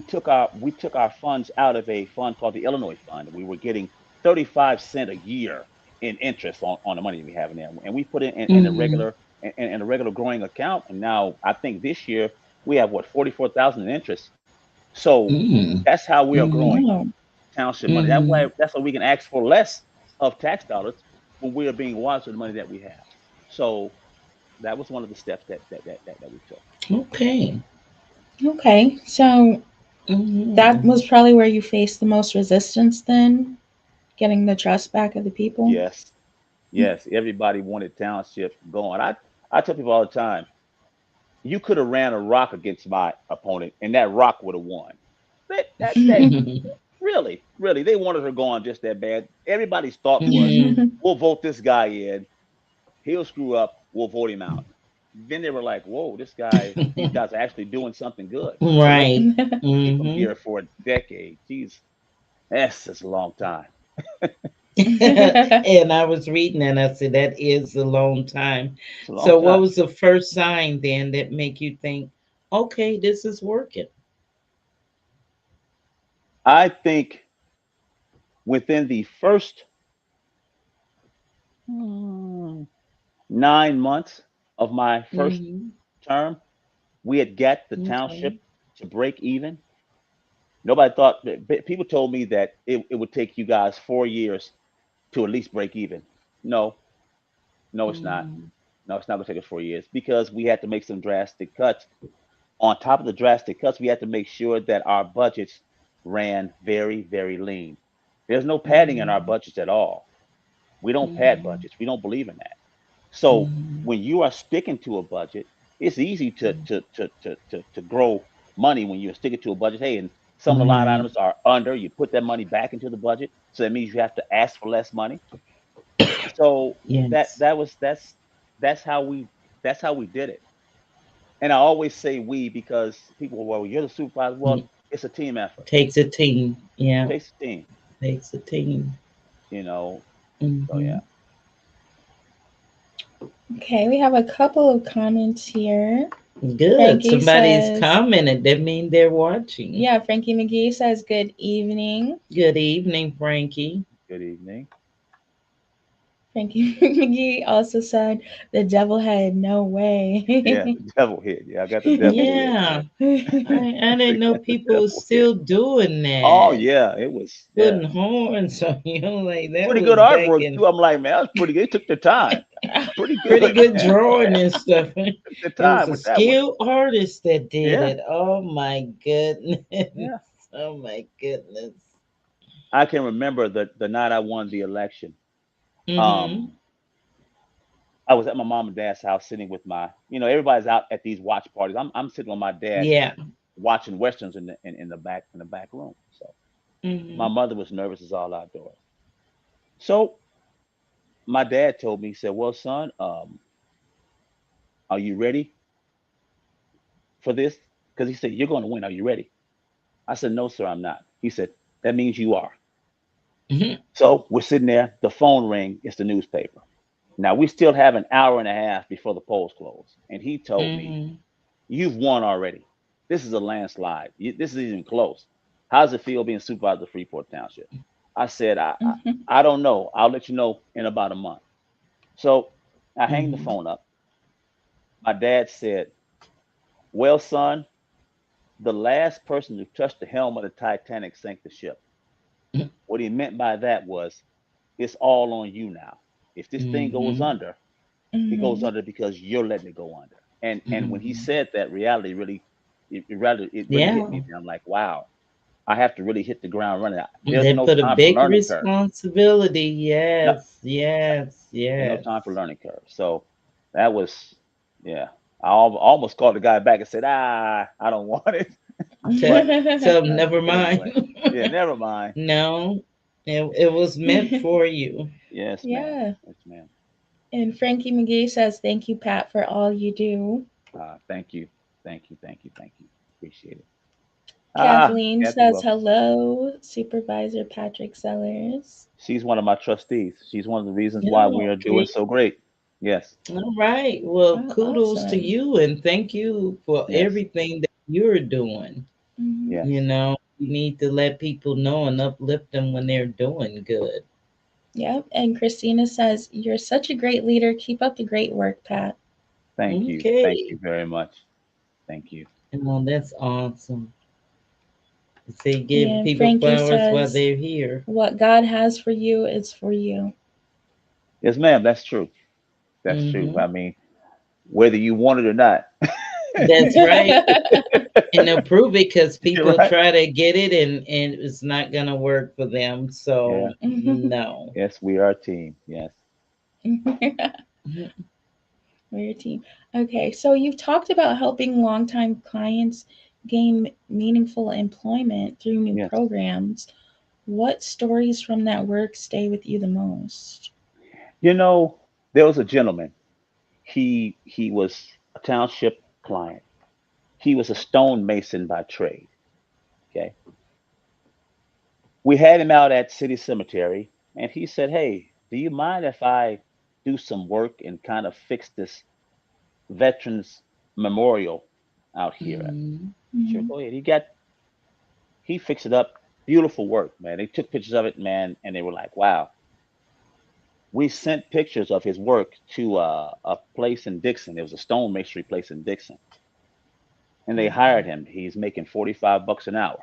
took our funds out of a fund called the Illinois Fund. We were getting 35 cents a year in interest on the money we have in there, and we put it in a Mhm. regular in a regular growing account. And now I think this year we have what 44,000 in interest. So Mhm. that's how we are Mhm. growing Oh. township money. Mhm. That's why we can ask for less of tax dollars when we are being wise with the money that we have. So that was one of the steps that we took. Okay. Okay. So that Mhm. was probably where you faced the most resistance then, getting the trust back of the people. Yes, yes. Everybody wanted township going. I tell people all the time, you could have ran a rock against my opponent, and that rock would have won. That really, really, they wanted her gone just that bad. Everybody's thought was, Mhm. we'll vote this guy in. He'll screw up. We'll vote him out. Then they were like, whoa, these guys are actually doing something good. So let's Right. keep them Mhm. here for a decade. Jeez, that's just a long time. And I was reading and I said that is a long time. It's a long So what time. was the first sign then that make you think, okay, this is working? I think within the first 9 months of my first Hmm. term, we had got the Okay. township to break even. Nobody thought, people told me that it would take you guys 4 years to at least break even. No, no, it's not. Hmm. No, it's not going to take us 4 years because we had to make some drastic cuts. On top of the drastic cuts, we had to make sure that our budgets ran very, very lean. There's no padding in our Hmm. budgets at all. We don't pad Hmm. budgets. We don't believe in that. So Hmm. when you are sticking to a budget, it's easy to grow money when you're sticking to a budget. Hey, and some of the line Right. items are under, you put that money back into the budget. So that means you have to ask for less money. So Yes. that's how we did it. And I always say we because people, well, you're the supervisor. Well, Mm. it's a team effort. Takes a team. It Yeah. takes a team, Takes a team. you know. So Hmm. yeah. Okay, we have a couple of comments here. Good. Frankie Somebody's says, commented. That means they're watching. yeah, Frankie McGee says, good evening. Good evening, Frankie. Good evening. Frankie McGee also said, the devil head, no Yeah, way. the devil hit. Yeah, I got the devil hit. Yeah. Yeah. I didn't know Got the people were devil hit. still doing Oh that. yeah, it was Putting yeah. horns on you. Like that Pretty was good back artwork in too. I'm like, man, that was pretty good. They took their time. Pretty pretty good, good man. drawing and stuff. Took their It was time a with that one. skilled artist that did Yeah, it. Oh my goodness. yeah. Oh my goodness. I can remember the night I won the election. Mm-hmm. Um, I was at my mom and dad's house sitting with everybody's out at these watch parties. I'm sitting with my dad Yeah. watching westerns in the back room. So my Mm-hmm. mother was nervous as all outdoors. So my dad told me, he said, "Well, son, are you ready for this?" Because he said, "You're going to win. Are you ready?" I said, "No, sir, I'm not." He said, "That means you are." Mm-hmm. So we're sitting there. The phone ring. It's the newspaper. Now we still have an hour and a half before the polls close, and he told me, Mm-hmm. "You've won already. This is a landslide. This is even close. How does it feel being supervisor of Freeport Township?" I said, I don't know. I'll let you know in about a month." So I hang the Mm-hmm. phone up. My dad said, "Well, son, the last person to touch the helm of the Titanic sank the ship. What he meant by that was, it's all on you now. If this thing goes Mm-hmm. under, it goes Mm-hmm. under because you're letting it go under. And when he Mm-hmm. said that, reality really, it really hit Yeah. me. I'm like, wow, I have to really hit the ground running. There's They no put a time for big learning curve. responsibility. No, Yes, yes, there's no yes. time for learning curve. So that was, yeah. Almost called the guy back and said, I don't want it. But So never anyway, mind. yeah, never mind. No, it was meant for you. Yes, ma'am. Yeah. Yes, ma'am. And Frankie McGee says, "Thank you, Pat, for all you do." Thank you. Thank you. Thank you. Thank you. Appreciate it. Kathleen Kathy, says, welcome. "Hello, Supervisor Patrick Sellers." She's one of my trustees. She's one of the reasons why we Oh, are doing okay. so great. Yes. All right. Well, Oh, kudos to awesome. you and thank you for Yes. everything that you're doing. Mhm. Yes. You need to let people know and uplift them when they're doing good. Yep. And Christina says, "You're such a great leader. Keep up the great work, Pat." Thank you. Thank Okay. you very much. Thank you. Oh, that's awesome. Say give And people Frankie flowers while says, they're here. "What God has for you is for you." Yes, ma'am. That's true. That's true. Hmm. I mean, whether you want it or not. That's right. And they'll prove it because You're people right. try to get it and it's not going to work for them. Yeah. So, no. Yes, we are a team. Yes. Mhm. We're your team. Okay, so you've talked about helping longtime clients gain meaningful employment through new Yes. programs. What stories from that work stay with you the most? You know, there was a gentleman. He was a township client. He was a stonemason by trade. Okay. We had him out at City Cemetery, and he said, "Hey, do you mind if I do some work and kind of fix this veterans memorial out here?" Mhm. Sure, Mhm. go ahead. He fixed it up. Beautiful work, man. They took pictures of it, man, and they were like, "Wow." We sent pictures of his work to a place in Dixon. It was a stone masonry place in Dixon, and they hired him. He's making $45 an hour.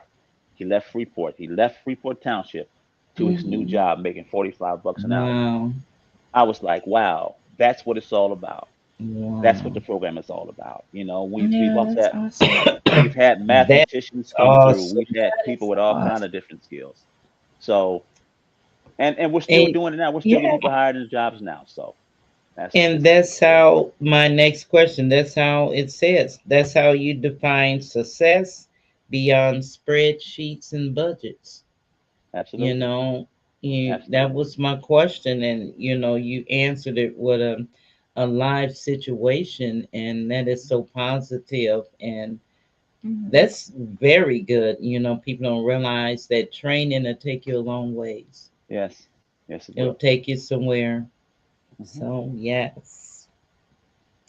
He left Freeport. He left Freeport Township to his new Mhm. job, making $45 an hour. Wow. I was like, "Wow, that's what it's all about. That's what Wow. the program is all about." You know, we've Yeah, also that's had awesome. we've had That's mathematicians come through. awesome. We've had That people is with all kind awesome. of different skills. So, and we're still And doing it now. We're still getting Yeah. people hired in the jobs now. So that's and this is that's how my next question, that's how it says. That's how you define success beyond spreadsheets and budgets. You absolutely, know, that absolutely. was my question and you answered it with a live situation and that is so positive and Mhm. that's very good. People don't realize that training will take you a long ways. Yes, yes, it It'll will. take you somewhere. Hmm. So, yes.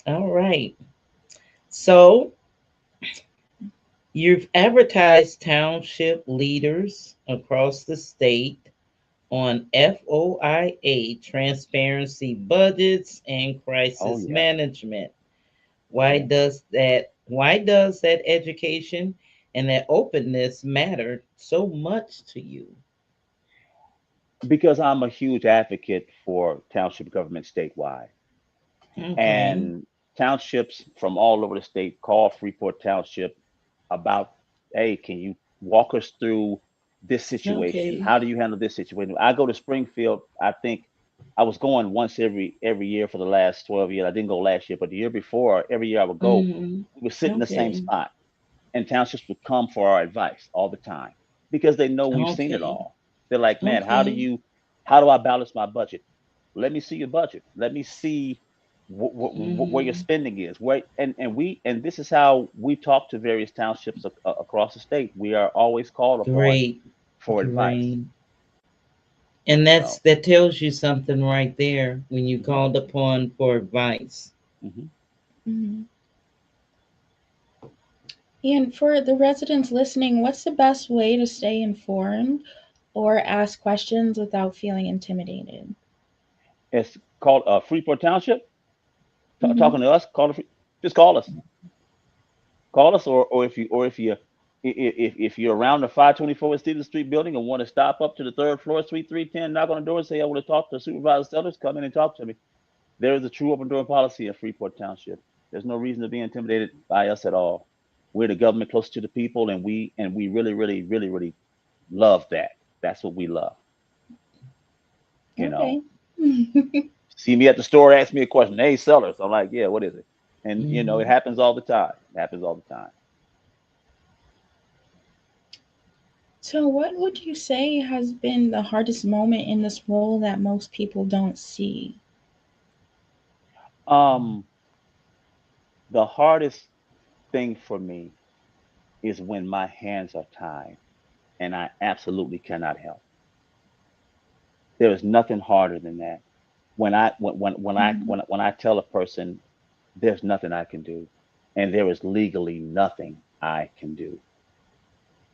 All right. So, you've advertised township leaders across the state on FOIA, transparency budgets and Oh crisis yeah, management. yeah. Why does that education and that openness matter so much to you? Because I'm a huge advocate for township government statewide. Okay. And townships from all over the state call Freeport Township about, hey, can you walk us through this situation? Okay. How do you handle this situation? I go to Springfield. I think I was going once every year for the last 12 years. I didn't go last year, but the year before, every year I would go. Hmm. We would sit in the same Okay. spot, and townships would come for our advice all the time because they know we've seen it Okay. all. They're like, man, Okay. how do I balance my budget? Let me see your budget. Let me see where your Hmm. spending is. And this is how we talk to various townships across the state. We are always called upon Great. for advice. Great. And So, that tells you something right there when you mhm, called upon for advice. mhm. Mhm. And for the residents listening, what's the best way to stay informed or ask questions without feeling intimidated? It's called Freeport Township. Hmm. Talking to us, just call us. Call us, or if you If you're around the 524 Stevens Street building and want to stop up to the third floor, Suite 310, knock on the door and say, I want to talk to Supervisor Sellers, come in and talk to me. There is a true open door policy in Freeport Township. There's no reason to be intimidated by us at all. We're the government close to the people, and we really, really, really, really love that. That's what we love. You know, Okay. see me at the store, ask me a question. Hey, Sellers. I'm like, yeah, what is it? And it Mhm. happens all the time. It happens all the time. So, what would you say has been the hardest moment in this role that most people don't see? Um, the hardest thing for me is when my hands are tied and I absolutely cannot help. There is nothing harder than that. Mhm. When I tell a person there's nothing I can do, and there is legally nothing I can do.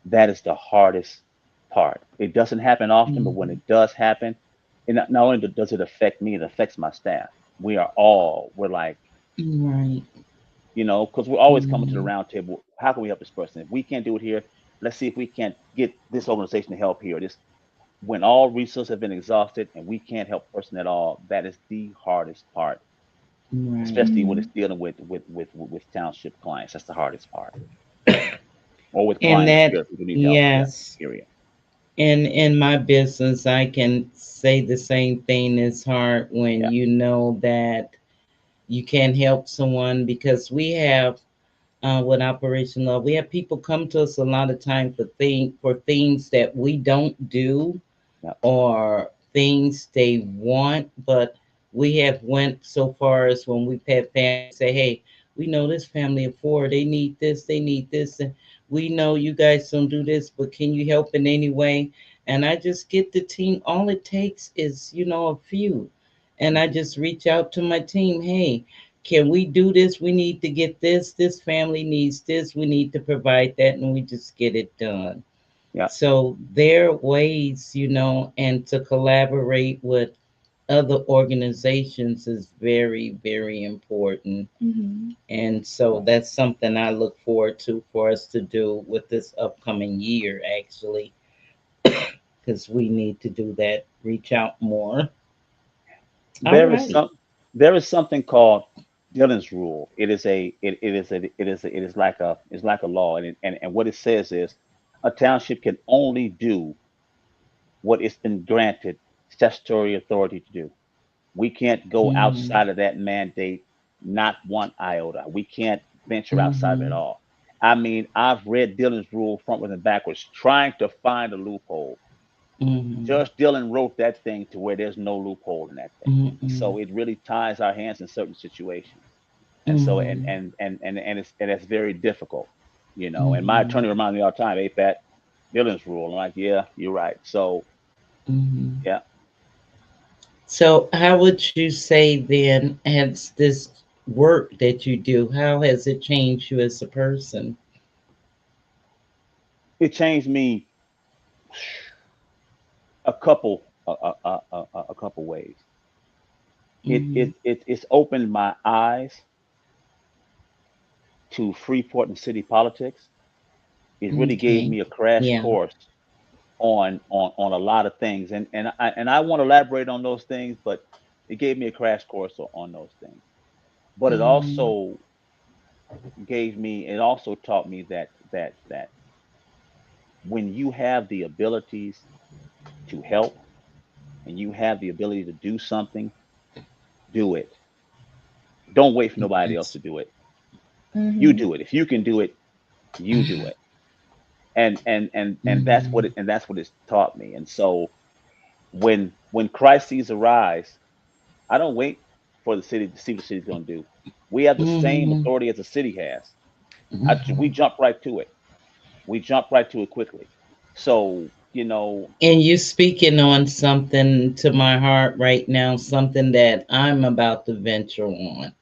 That is the hardest part. It doesn't happen often, but when Mhm. it does happen, and not only does it affect me, it affects my staff. We're like, Right. because we're always coming to the Mhm. round table. How can we help this person? If we can't do it here, let's see if we can't get this organization to help here. This when all resources have been exhausted and we can't help a person at all, that is the hardest part, Right. especially when it's Mhm. dealing with township clients. That's the hardest part, or with And clients that, here who need help. Yeah, yes, period. in my business, I can say the same thing. It's hard when Yeah, you know that you can't help someone because we have with Operation Love, we have people come to us a lot of time for things that we don't do yeah, or things they want, but we have went so far as when we've had families say, hey, we know this family of four, they need this, and we know you guys don't do this, but can you help in any way? And I just get the team, all it takes is, a few. And I hmm, just reach out to my team, hey, can we do this? We need to get this family needs this, we need to provide that, and we just get it done. yeah. So there are ways, and to collaborate with other organizations is very, very important. Mhm. And so that's something I look forward to for us to do with this upcoming year, actually, because we need to do that, reach out more. All There is righty. some there is something called Dillon's rule. It is like a law, and what it says is a township can only do what it's been granted statutory authority to do. We can't go Mm-hmm. outside of that mandate, not one iota. We can't venture outside of it at Mm-hmm. all. I mean, I've read Dillon's rule frontwards and backwards, trying to find a loophole. Mm-hmm. Judge Dillon wrote that thing to where there's no loophole in that thing. Mm-hmm. So it really ties our hands in certain situations. And so Mm-hmm. and it's very difficult, And my Mm-hmm. attorney reminds me all the time, hey Pat, Dillon's rule. I'm like, yeah, you're right. So Mm-hmm. yeah, So, how would you say then, has this work that you do, how has it changed you as a person? it changed me a couple ways. Mm-hmm. It's opened my eyes to Freeport and city politics. It really gave Okay. me a crash Yeah. course on a lot of things, and I want to elaborate on those things, but it gave me a crash course on those things. But Mm-hmm. it also taught me that when you have the abilities to help and you have the ability to do something, do it. Don't wait for nobody else Yes. to do it. You Mhm. do it. If you can do it, you do it. And Mm-hmm. that's what it's taught me. And so when crises arise, I don't wait for the city to see what the city's going to do. We have the same Mm-hmm. authority as the city has. We Mm-hmm. jump right to it. We jump right to it quickly. So And you speaking on something to my heart right now, something that I'm about to venture on.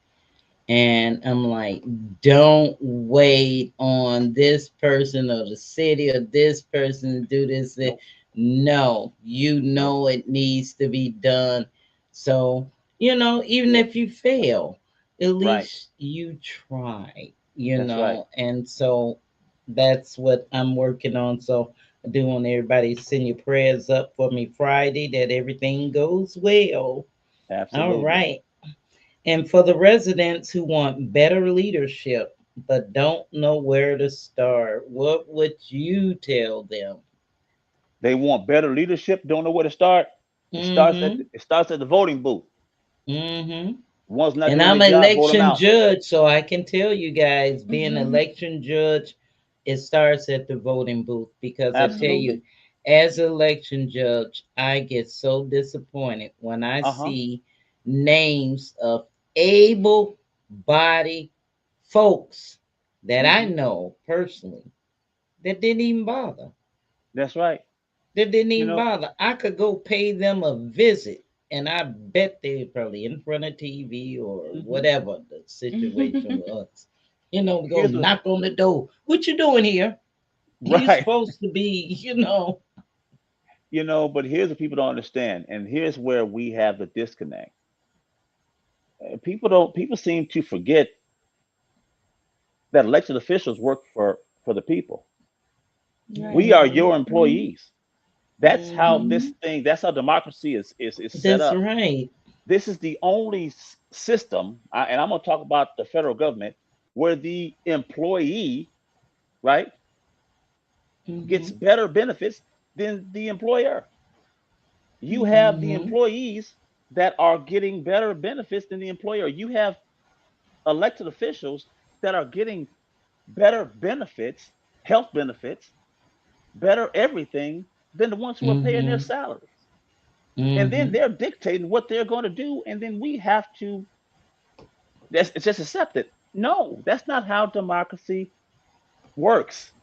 And I'm like, don't wait on this person or the city or this person to do this. nope, No, you nope, know it needs to be done. So, even do it. if you fail, at Right. least you try, That's right. And so That's what I'm working on. So I do want everybody to send your prayers up for me Friday that everything goes well. All Absolutely. right. And for the residents who want better leadership but don't know where to start, what would you tell them? They want better leadership. Don't know where to start. Mm-hmm. It starts at the voting booth. Mm-hmm. One's not And doing I'm their an job, vote them election out. judge, so I can tell you guys, being an Mhm. election judge, it starts at the voting booth because I tell Mhm. you, Absolutely. as an election judge, I get so disappointed when I Uh huh. see names of able-bodied folks that I Hmm. know personally that didn't even bother. That's right. That didn't You even know. bother. I could go pay them a visit, and I bet they're probably in front of TV or Hmm. whatever the situation was. We go Here's what. knock on the door. What you doing here? You Right. supposed to be. But here's what people don't understand, and here's where we have the disconnect. People don't. People seem to forget that elected officials work for the people. We Right. are Hmm. your Mhm. employees. Hmm. That's how democracy is set That's up. right. This is the only system, and I'm going to talk about the federal government, where the employee, right, gets Hmm. better benefits than the employer. You Mhm. have the Hmm. employees that are getting better benefits than the employer. You have elected officials that are getting better benefits, health benefits, better everything than the ones who are paying their Hmm. salaries. And then Hmm. they're dictating what they're going to do, and then we have to it's just accept it. No, that's not how democracy works.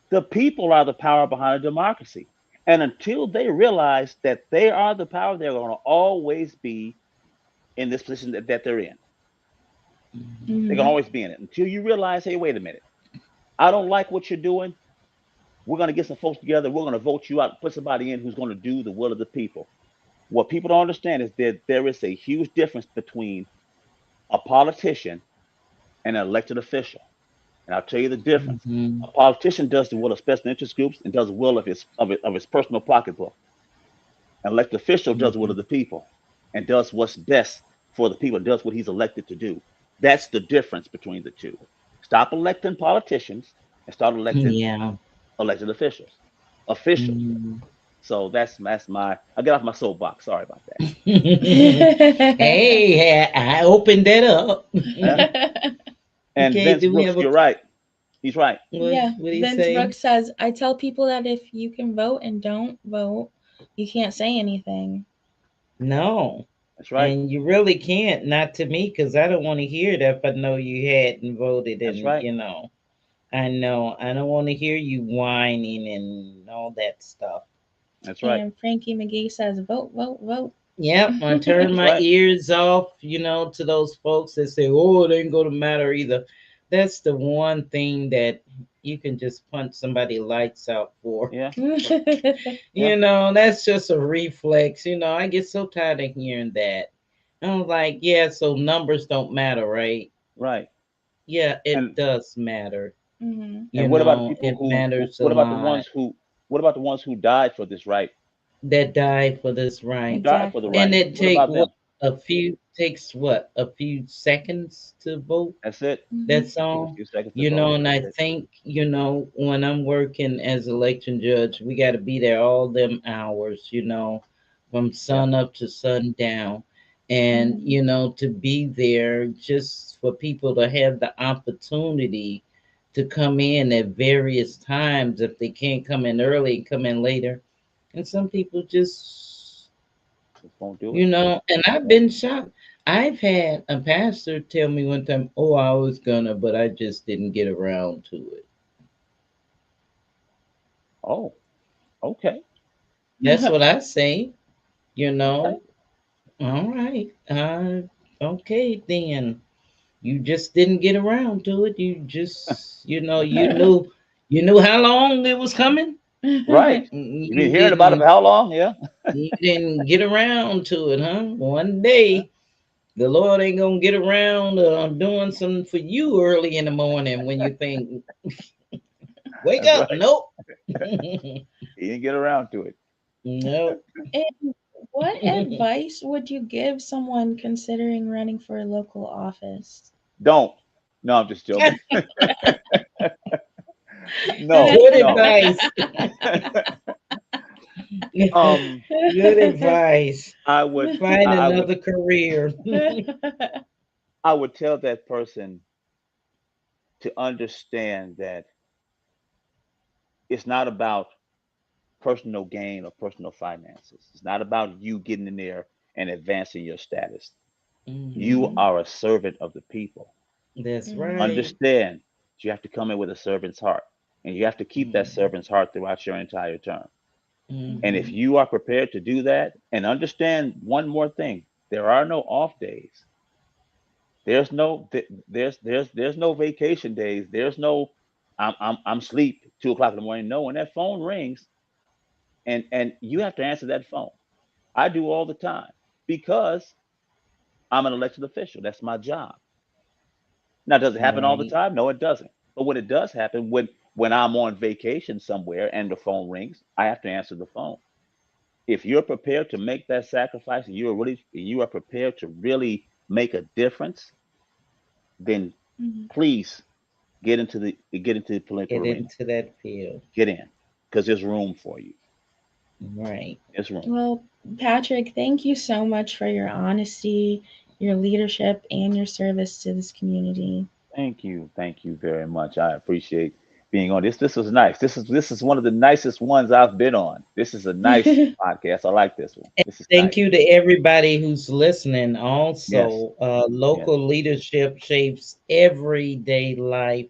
The people are the power behind a democracy. And until they realize that they are the power, they're going to always be in this position that they're in. They're going to Mhm. always be in it until you realize, hey, wait a minute. I don't like what you're doing. We're going to get some folks together. We're going to vote you out, put somebody in who's going to do the will of the people. What people don't understand is that there is a huge difference between a politician and an elected official. And I'll tell you the difference. Hmm. A politician does the will of special interest groups and does the will of his personal pocketbook. An elected official does the will Hmm. of the people and does what's best for the people, does what he's elected to do. That's the difference between the two. Stop electing politicians and start electing Yeah. elected officials. Officials. Hmm. So that's my I get off my soapbox. Sorry about that. Hey, I opened that up. Yeah. And Okay, Vince do we Brooks, have a you're right. He's right. Yeah, what do you Vince say? Brooks says, I tell people that if you can vote and don't vote, you can't say anything. No. That's right. And you really can't, not to me, because I don't want to hear it if I know you hadn't voted. That's And, right. I know, I don't want to hear you whining and all that stuff. That's right. And Frankie McGee says, vote, vote, vote. Yep, I turn That's my right. ears off, to those folks that say, oh, it ain't going to matter either. That's the one thing that you can just punch somebody lights out for. Yeah. Yeah. That's just a reflex. I get so tired of hearing that. I'm like, yeah, so numbers don't matter, right? Right. Yeah, it And does matter. Mhm. and what about the people It matters a what about the lot. ones who died for this right? That died for this Who right. died for the Exactly. And right? it What take about what them? a few seconds to vote That's it. Mhm. that Take a song. few seconds to vote. And That's I it. think, when I'm working as election judge, we got to be there all them hours, from Yeah. sun up to sundown. And, Mhm. to be there just for people to have the opportunity to come in at various times if they can't come in early, come in later. And some people just, Just won't do it. and I've Yeah. been shocked. I've had a pastor tell me one time, "Oh, I was gonna, but I just didn't get around to it." Oh, okay. That's what I say. You Okay. know, all right, okay then. You just didn't get around to it. You just, you knew how long it was coming. Right. You've been You hearing about it for didn't, how long? Yeah. you didn't get around to it, huh? One day the Lord ain't gonna get around doing something for you early in the morning when you think. Wake That's up. right. Nope. He didn't get around to it. Nope. And what advice would you give someone considering running for a local office? Don't. No, I'm just joking. No, Good no. advice. Um, Good advice. I would, Find I would, another career. I would tell that person to understand that it's not about personal gain or personal finances. It's not about you getting in there and advancing your status. You Mhm. are a servant of the people. That's Mhm. right. Understand you have to come in with a servant's heart, and you have to keep that Mhm. servant's heart throughout your entire term. And if Mhm. you are prepared to do that, and understand one more thing, there are no off days. There's no vacation days. There's no I'm sleep 2 o'clock in the morning. No, when that phone rings, and you have to answer that phone. I do all the time because I'm an elected official. That's my job. Now, does it happen all the Right. time? No, it doesn't. But when it does happen, when I'm on vacation somewhere and the phone rings, I have to answer the phone. If you're prepared to make that sacrifice and you are prepared to really make a difference, then Mhm. please get into the political Get arena. into that field. Get in, because there's room for you. Right. There's room. Well, Patrick, thank you so much for your honesty, your leadership, and your service to this community. Thank you very much. I appreciate being on this. This was nice. This is one of the nicest ones I've been on. This is a nice podcast. I like this one. This is Thank nice. you to everybody who's listening. Yes, Also, yes, local leadership shapes everyday life,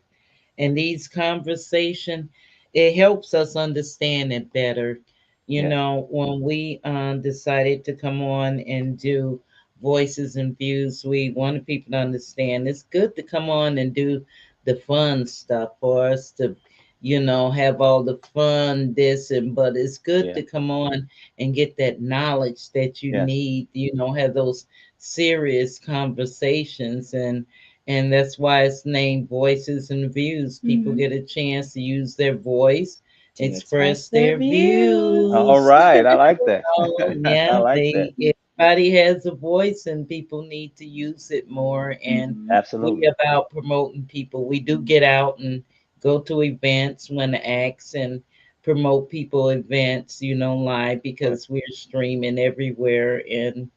and these conversation it helps us understand it better. You yes, know, when we decided to come on and do voices and views, we wanted people to understand it's good to come on and do the fun stuff for us to, have all the fun this and but it's good yeah, to come on and get that knowledge that you yes, need, have those serious conversations, and that's why it's named Voices and Views. People Mhm. get a chance to use their voice, To express express their their all views. views. right. I like that. I Yeah, like that. they everybody has a voice and people need to use it more. And Mhm. we Absolutely. about promoting people. We do get out and go to events when acts and promote people events, live Good. because we're streaming everywhere. And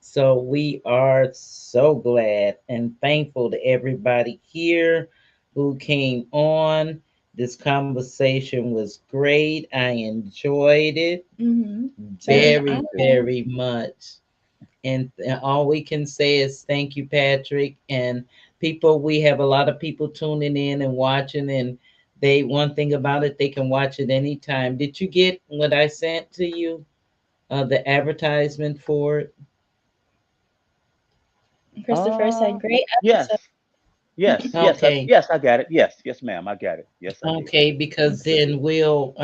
so we are so glad and thankful to everybody here who came on. This conversation was great. I enjoyed it Mhm. So Yes, did very, me too. I. very much. And all we can say is thank you, Patrick. And people, we have a lot of people tuning in and watching. And one thing about it, they can watch it anytime. Did you get what I sent to you? The advertisement for it? Christopher Uh, said, "Great yes, episode." Okay. yes, I got it. Yes, yes, ma'am, I got it. Yes, I did. Okay, because then what'll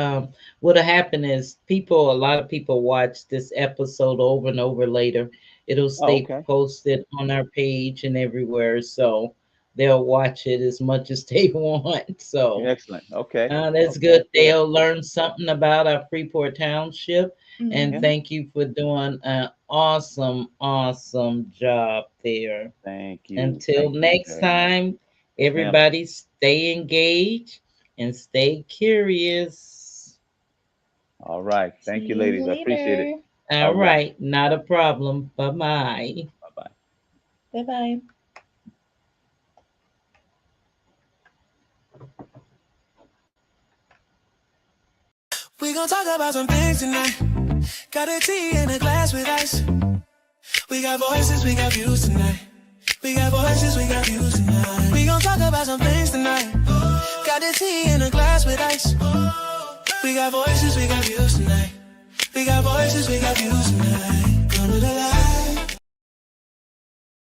happen is a lot of people watch this episode over and over later. It'll Oh, stay okay. posted on our page and everywhere, so they'll watch it as much as they want. So Excellent. Okay. that's Okay. good. Good. They'll learn something about our Freeport Township, and Yeah. Mhm. thank you for doing an awesome, awesome job there. Thank you. Until Thank you next very much. time, Yes, ma'am. everybody stay engaged and stay curious. All right. See Thank you, you ladies. I appreciate it. later. All All right. right, not a problem. Bye bye. Bye bye. Bye bye. We gon' talk about some things tonight. Got a tea in a glass with ice. We got voices, we got views tonight. We got voices, we got views tonight. We gon' talk about some things tonight. Got a tea in a glass with ice. We got voices, we got views tonight. We got voices, we got views tonight. Come to the light.